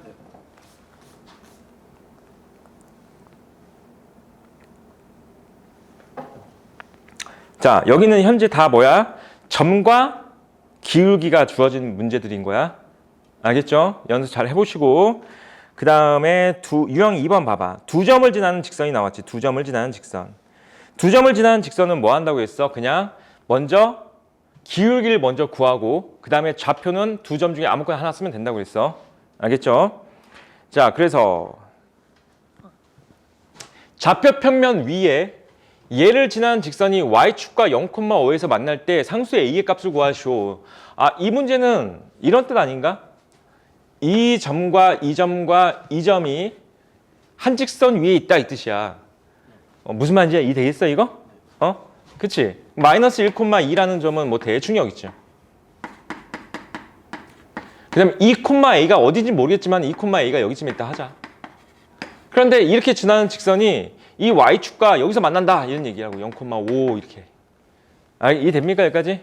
자, 여기는 현재 다 뭐야? 점과 기울기가 주어진 문제들인 거야. 알겠죠? 연습 잘 해보시고 그 다음에 유형 2번 봐봐. 두 점을 지나는 직선이 나왔지. 두 점을 지나는 직선. 두 점을 지나는 직선은 뭐 한다고 했어? 그냥 먼저 기울기를 먼저 구하고 그 다음에 좌표는 두 점 중에 아무거나 하나 쓰면 된다고 했어. 알겠죠? 자, 그래서 좌표 평면 위에 얘를 지나는 직선이 y축과 0,5에서 만날 때 상수 a의 값을 구하시오. 이 문제는 이런 뜻 아닌가? 이 점과 이 점과 이 점이 한 직선 위에 있다 이 뜻이야. 무슨 말인지 이해되겠어 이거? 그치? 마이너스 1,2라는 점은 뭐 대충 여기 있죠. 그 다음에 2,a가 어딘지 모르겠지만 2,a가 여기쯤에 있다 하자. 그런데 이렇게 지나는 직선이 이 y축과 여기서 만난다 이런 얘기하고 0,5 이렇게. 이해됩니까 여기까지?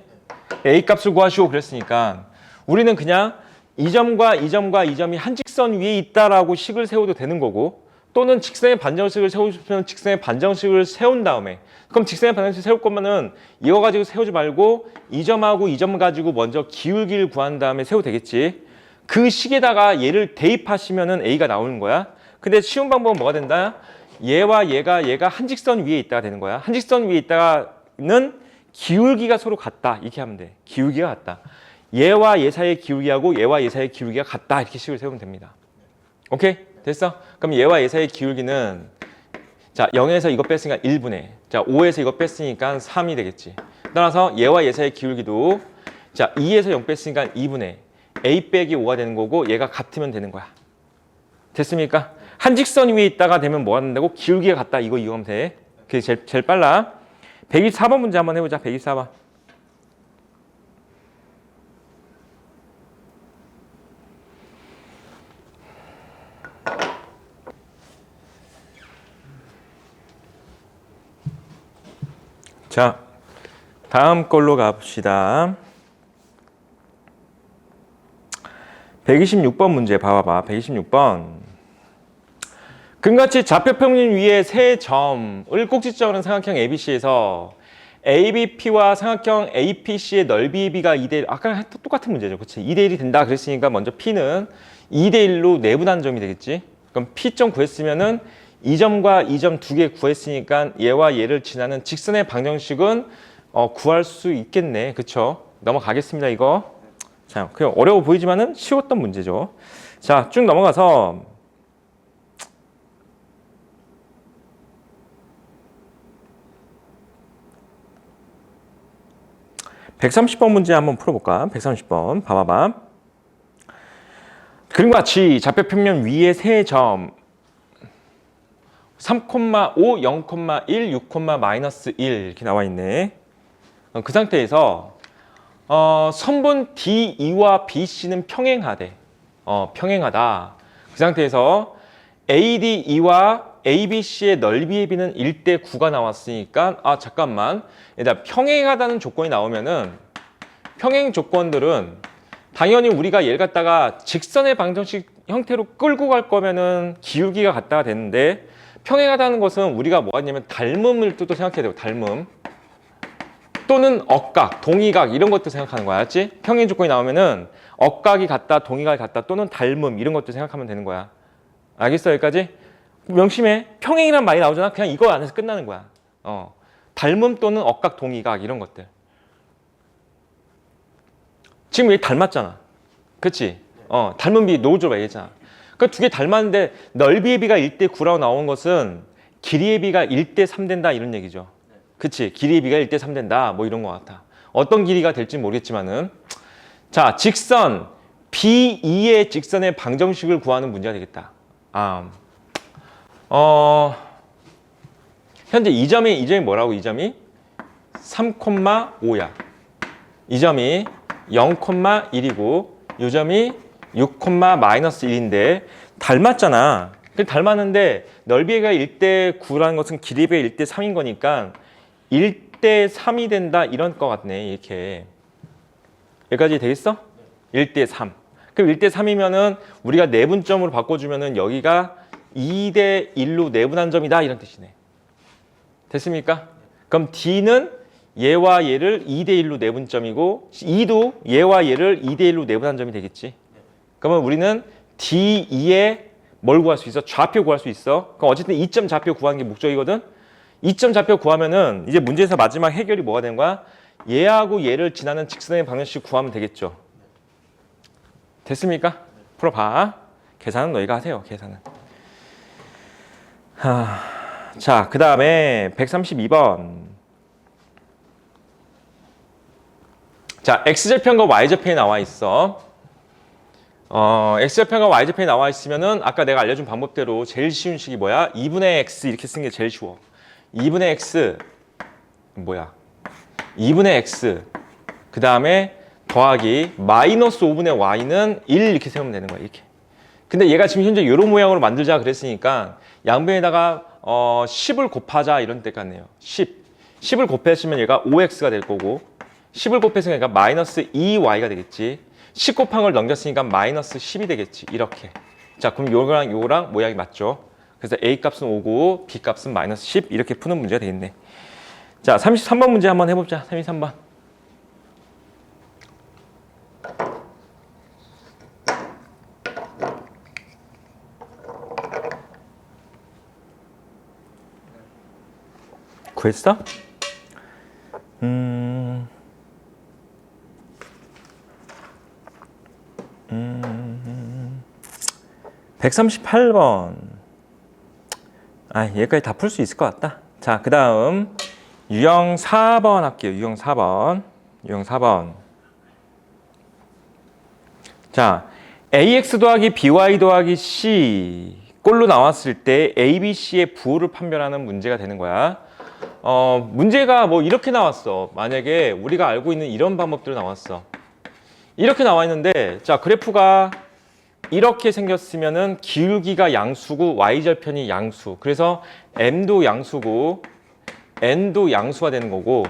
a 값을 구하시오 그랬으니까 우리는 그냥 이 점과 이 점과 이 점이 한 직선 위에 있다라고 식을 세워도 되는 거고, 또는 직선의 반정식을 세우고 싶으면 직선의 반정식을 세운 다음에, 그럼 직선의 반정식 세울 거면은 이거 가지고 세우지 말고 이 점하고 이 점 가지고 먼저 기울기를 구한 다음에 세워도 되겠지. 그 식에다가 얘를 대입하시면은 a가 나오는 거야. 근데 쉬운 방법은 뭐가 된다? 얘와 얘가 한 직선 위에 있다가 되는 거야. 한 직선 위에 있다가는 기울기가 서로 같다 이렇게 하면 돼. 기울기가 같다. 얘와 얘 사이의 기울기하고 얘와 얘 사이의 기울기가 같다 이렇게 식을 세우면 됩니다. 오케이? 됐어? 그럼 얘와 얘 사이의 기울기는 자 0에서 이거 뺐으니까 1분의, 자 5에서 이거 뺐으니까 3이 되겠지. 따라서 얘와 얘 사이의 기울기도 자 2에서 0 뺐으니까 2분의 a 빼기 5가 되는 거고, 얘가 같으면 되는 거야. 됐습니까? 한 직선 위에 있다가 되면 뭐가 된다고? 기울기가 같다. 이거 이용하면 돼. 그게 제일 빨라. 124번 문제 한번 해보자. 124번. 자, 다음 걸로 가봅시다. 126번 문제 봐봐봐. 126번. 금같이 좌표평면 위에 세 점을 꼭지점으로 삼각형 ABC에서 ABP와 삼각형 APC의 넓이 B가 2대1, 아까 똑같은 문제죠. 그치? 2대1이 된다 그랬으니까 먼저 P는 2대1로 내분한 점이 되겠지. 그럼 P점 구했으면은 이 점과 이 점 두 개 구했으니까 얘와 얘를 지나는 직선의 방정식은 구할 수 있겠네. 그쵸? 넘어가겠습니다, 이거. 자, 그냥 어려워 보이지만은 쉬웠던 문제죠. 자, 쭉 넘어가서 130번 문제 한번 풀어볼까? 130번 봐봐봐. 그림과 같이 좌표평면 위에 세 점 3,5, 0,1, 6, 마이너스 1 이렇게 나와 있네. 그 상태에서 선분 DE와 BC는 평행하대. 평행하다. 그 상태에서 ADE와 ABC의 넓이의 비는 1대 9가 나왔으니까 잠깐만. 일단 평행하다는 조건이 나오면은 평행 조건들은 당연히 우리가 얘를 갖다가 직선의 방정식 형태로 끌고 갈 거면은 기울기가 같다가 되는데, 평행하다는 것은 우리가 뭐 하냐면 닮음을 또 생각해야 되고, 닮음 또는 억각, 동의각 이런 것도 생각하는 거야. 알았지? 평행 조건이 나오면은 억각이 같다, 동의각이 같다 또는 닮음 이런 것도 생각하면 되는 거야. 알겠어? 여기까지? 명심해. 평행이란 말이 나오잖아. 그냥 이거 안에서 끝나는 거야. 닮음 또는 억각, 동의각 이런 것들. 지금 얘 닮았잖아. 그치? 닮은 비 노우즈로 얘기했잖아. 그러니까 두 개 닮았는데 넓이의 비가 1대 9라고 나온 것은 길이의 비가 1대 3 된다 이런 얘기죠. 그치? 길이의 비가 1대 3 된다 뭐 이런 것 같아. 어떤 길이가 될지 모르겠지만은, 자, 직선 B2의 직선의 방정식을 구하는 문제가 되겠다. 현재 이 점이 뭐라고? 이 점이 3,5야. 이 점이 0,1이고 이 점이 6, 마이너스 1인데 닮았잖아. 닮았는데 넓이가 1대 9라는 것은 길이가 1대 3인 거니까 1대 3이 된다 이런 것 같네. 이렇게. 여기까지 되겠어? 1대 3. 그럼 1대 3이면은 우리가 내분점으로 바꿔주면은 여기가 2대 1로 내분한 점이다 이런 뜻이네. 됐습니까? 그럼 D는 얘와 얘를 2대 1로 내분점이고, E도 얘와 얘를 2대 1로 내분한 점이 되겠지. 그러면 우리는 D2에 뭘 구할 수 있어? 좌표 구할 수 있어. 그럼 어쨌든 2점 좌표 구하는 게 목적이거든. 2점 좌표 구하면은 이제 문제에서 마지막 해결이 뭐가 되는 거야? 얘하고 얘를 지나는 직선의 방정식 구하면 되겠죠. 됐습니까? 풀어봐. 계산은 너희가 하세요. 계산은. 자, 그 다음에 132번. 자, X절편과 Y절편이 나와 있어. X절편과 Y절편이 나와 있으면은 아까 내가 알려준 방법대로 제일 쉬운 식이 뭐야? 2분의 X 이렇게 쓰는 게 제일 쉬워. 2분의 x 뭐야? 2분의 x 그 다음에 더하기 마이너스 5분의 y는 1 이렇게 세우면 되는 거야. 이렇게. 근데 얘가 지금 현재 이런 모양으로 만들자 그랬으니까 양변에다가 10을 곱하자 이런 뜻 같네요. 10을 곱했으면 얘가 5x가 될 거고 10을 곱했으니까 얘가 마이너스 2y가 되겠지. 10 곱한 걸 넘겼으니까 마이너스 10이 되겠지. 이렇게. 자, 그럼 요거랑 모양이 맞죠? 그래서 a 값은 5고 b 값은 마이너스 10 이렇게 푸는 문제가 되겠네. 자, 33번 문제 한번 해보자. 33번. 구했어? 138번. 얘까지 다 풀 수 있을 것 같다. 자, 그 다음 유형 4번 할게요. 유형 4번. 자, ax 더하기 by 더하기 c 꼴로 나왔을 때 a, b, c의 부호를 판별하는 문제가 되는 거야. 문제가 뭐 이렇게 나왔어. 만약에 우리가 알고 있는 이런 방법대로 나왔어. 이렇게 나와 있는데, 자, 그래프가 이렇게 생겼으면은 기울기가 양수고 y절편이 양수. 그래서 m도 양수고 n도 양수가 되는 거고,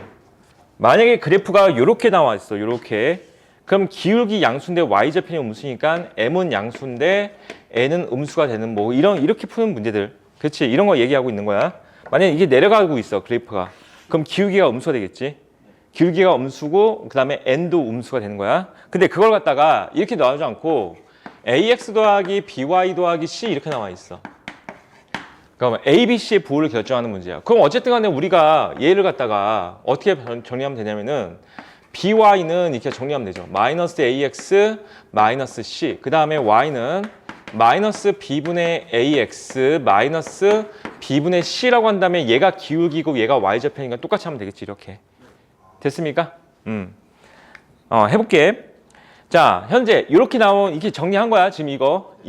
만약에 그래프가 이렇게 나와 있어. 이렇게. 그럼 기울기 양수인데 y절편이 음수니까 m은 양수인데 n은 음수가 되는 뭐 이렇게 푸는 문제들. 그렇지? 이런 거 얘기하고 있는 거야. 만약에 이게 내려가고 있어. 그래프가. 그럼 기울기가 음수가 되겠지. 기울기가 음수고 그 다음에 n도 음수가 되는 거야. 근데 그걸 갖다가 이렇게 나오지 않고 ax 더하기 by 더하기 c 이렇게 나와 있어. 그러면 a, b, c의 부호를 결정하는 문제야. 그럼 어쨌든 간에 우리가 얘를 갖다가 어떻게 정리하면 되냐면은 by는 이렇게 정리하면 되죠. 마이너스 ax 마이너스 c. 그 다음에 y는 마이너스 b분의 ax 마이너스 b분의 c라고 한 다음에 얘가 기울기고 얘가 y절편이니까 똑같이 하면 되겠지. 이렇게. 됐습니까? 해볼게. 자, 현재 이렇게 나온 이렇게 정리한 거야. 지금 이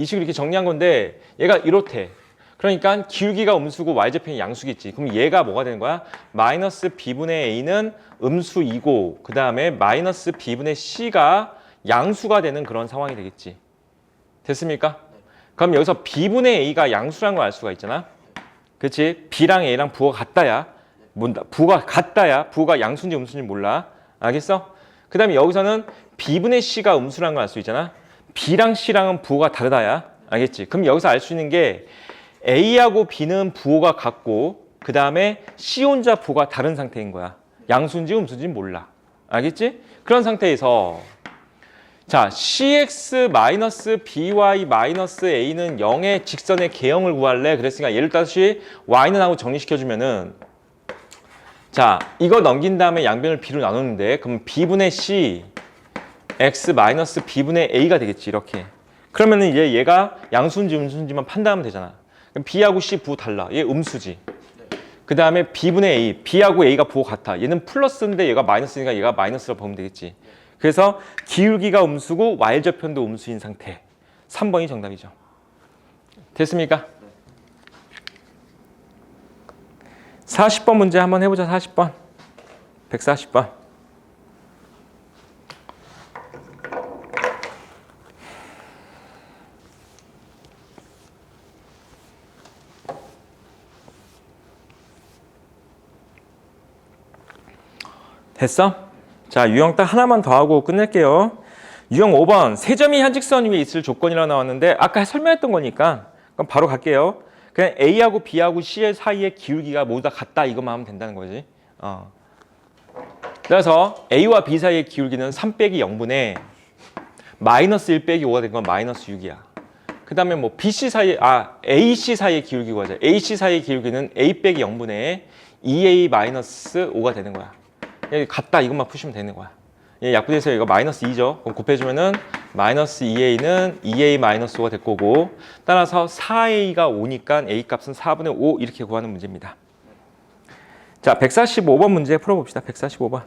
식으로 이렇게 정리한 건데 얘가 이렇대. 그러니까 기울기가 음수고 y절편이 양수겠지. 그럼 얘가 뭐가 되는 거야? 마이너스 b분의 a는 음수이고 그 다음에 마이너스 b분의 c가 양수가 되는 그런 상황이 되겠지. 됐습니까? 그럼 여기서 b분의 a가 양수라는 걸 알 수가 있잖아. 그렇지? b랑 a랑 부호가 같다야. 부호가 같다야. 부호가 양수인지 음수인지 몰라. 알겠어? 그 다음에 여기서는 b분의 c가 음수라는 걸 알 수 있잖아. b랑 c랑은 부호가 다르다야. 알겠지? 그럼 여기서 알 수 있는 게 a하고 b는 부호가 같고 그 다음에 c 혼자 부호가 다른 상태인 거야. 양수인지 음수인지 몰라. 알겠지? 그런 상태에서 자, cx-by-a는 0의 직선의 개형을 구할래. 그랬으니까 예를 다시 y는 하고 정리시켜주면은 자, 이거 넘긴 다음에 양변을 b로 나누는데 그럼 b분의 c x-b분의 a가 되겠지. 이렇게. 그러면은 이제 얘가 양수인지 음수인지만 판단하면 되잖아. 그럼 b하고 c 부호 달라. 얘 음수지. 그 다음에 b분의 a, b하고 a가 부호 같아. 얘는 플러스인데 얘가 마이너스니까 얘가 마이너스라고 보면 되겠지. 그래서 기울기가 음수고 y절편도 음수인 상태. 3번이 정답이죠. 됐습니까? 40번 문제 한번 해보자. 40번. 140번. 됐어? 자, 유형 딱 하나만 더 하고 끝낼게요. 유형 5번. 세 점이 한 직선 위에 있을 조건이라고 나왔는데 아까 설명했던 거니까 그럼 바로 갈게요. 그냥 A하고 B하고 C 사이의 기울기가 모두 다 같다 이것만 하면 된다는 거지. 그래서 A와 B 사이의 기울기는 3 빼기 0분의 마이너스 1 빼기 5가 된 건 마이너스 6이야. 그 다음에 뭐 BC 사이, AC 사이의 기울기 구하자. AC 사이의 기울기는 A 빼기 0분의 2A 마이너스 5가 되는 거야. 같다 이것만 푸시면 되는 거야. 약분해서 이거 마이너스 2죠. 그럼 곱해주면은 마이너스 2a는 2a 마이너스 5가 될 거고 따라서 4a가 5니까 a 값은 4분의 5 이렇게 구하는 문제입니다. 자, 145번 문제 풀어봅시다. 145번.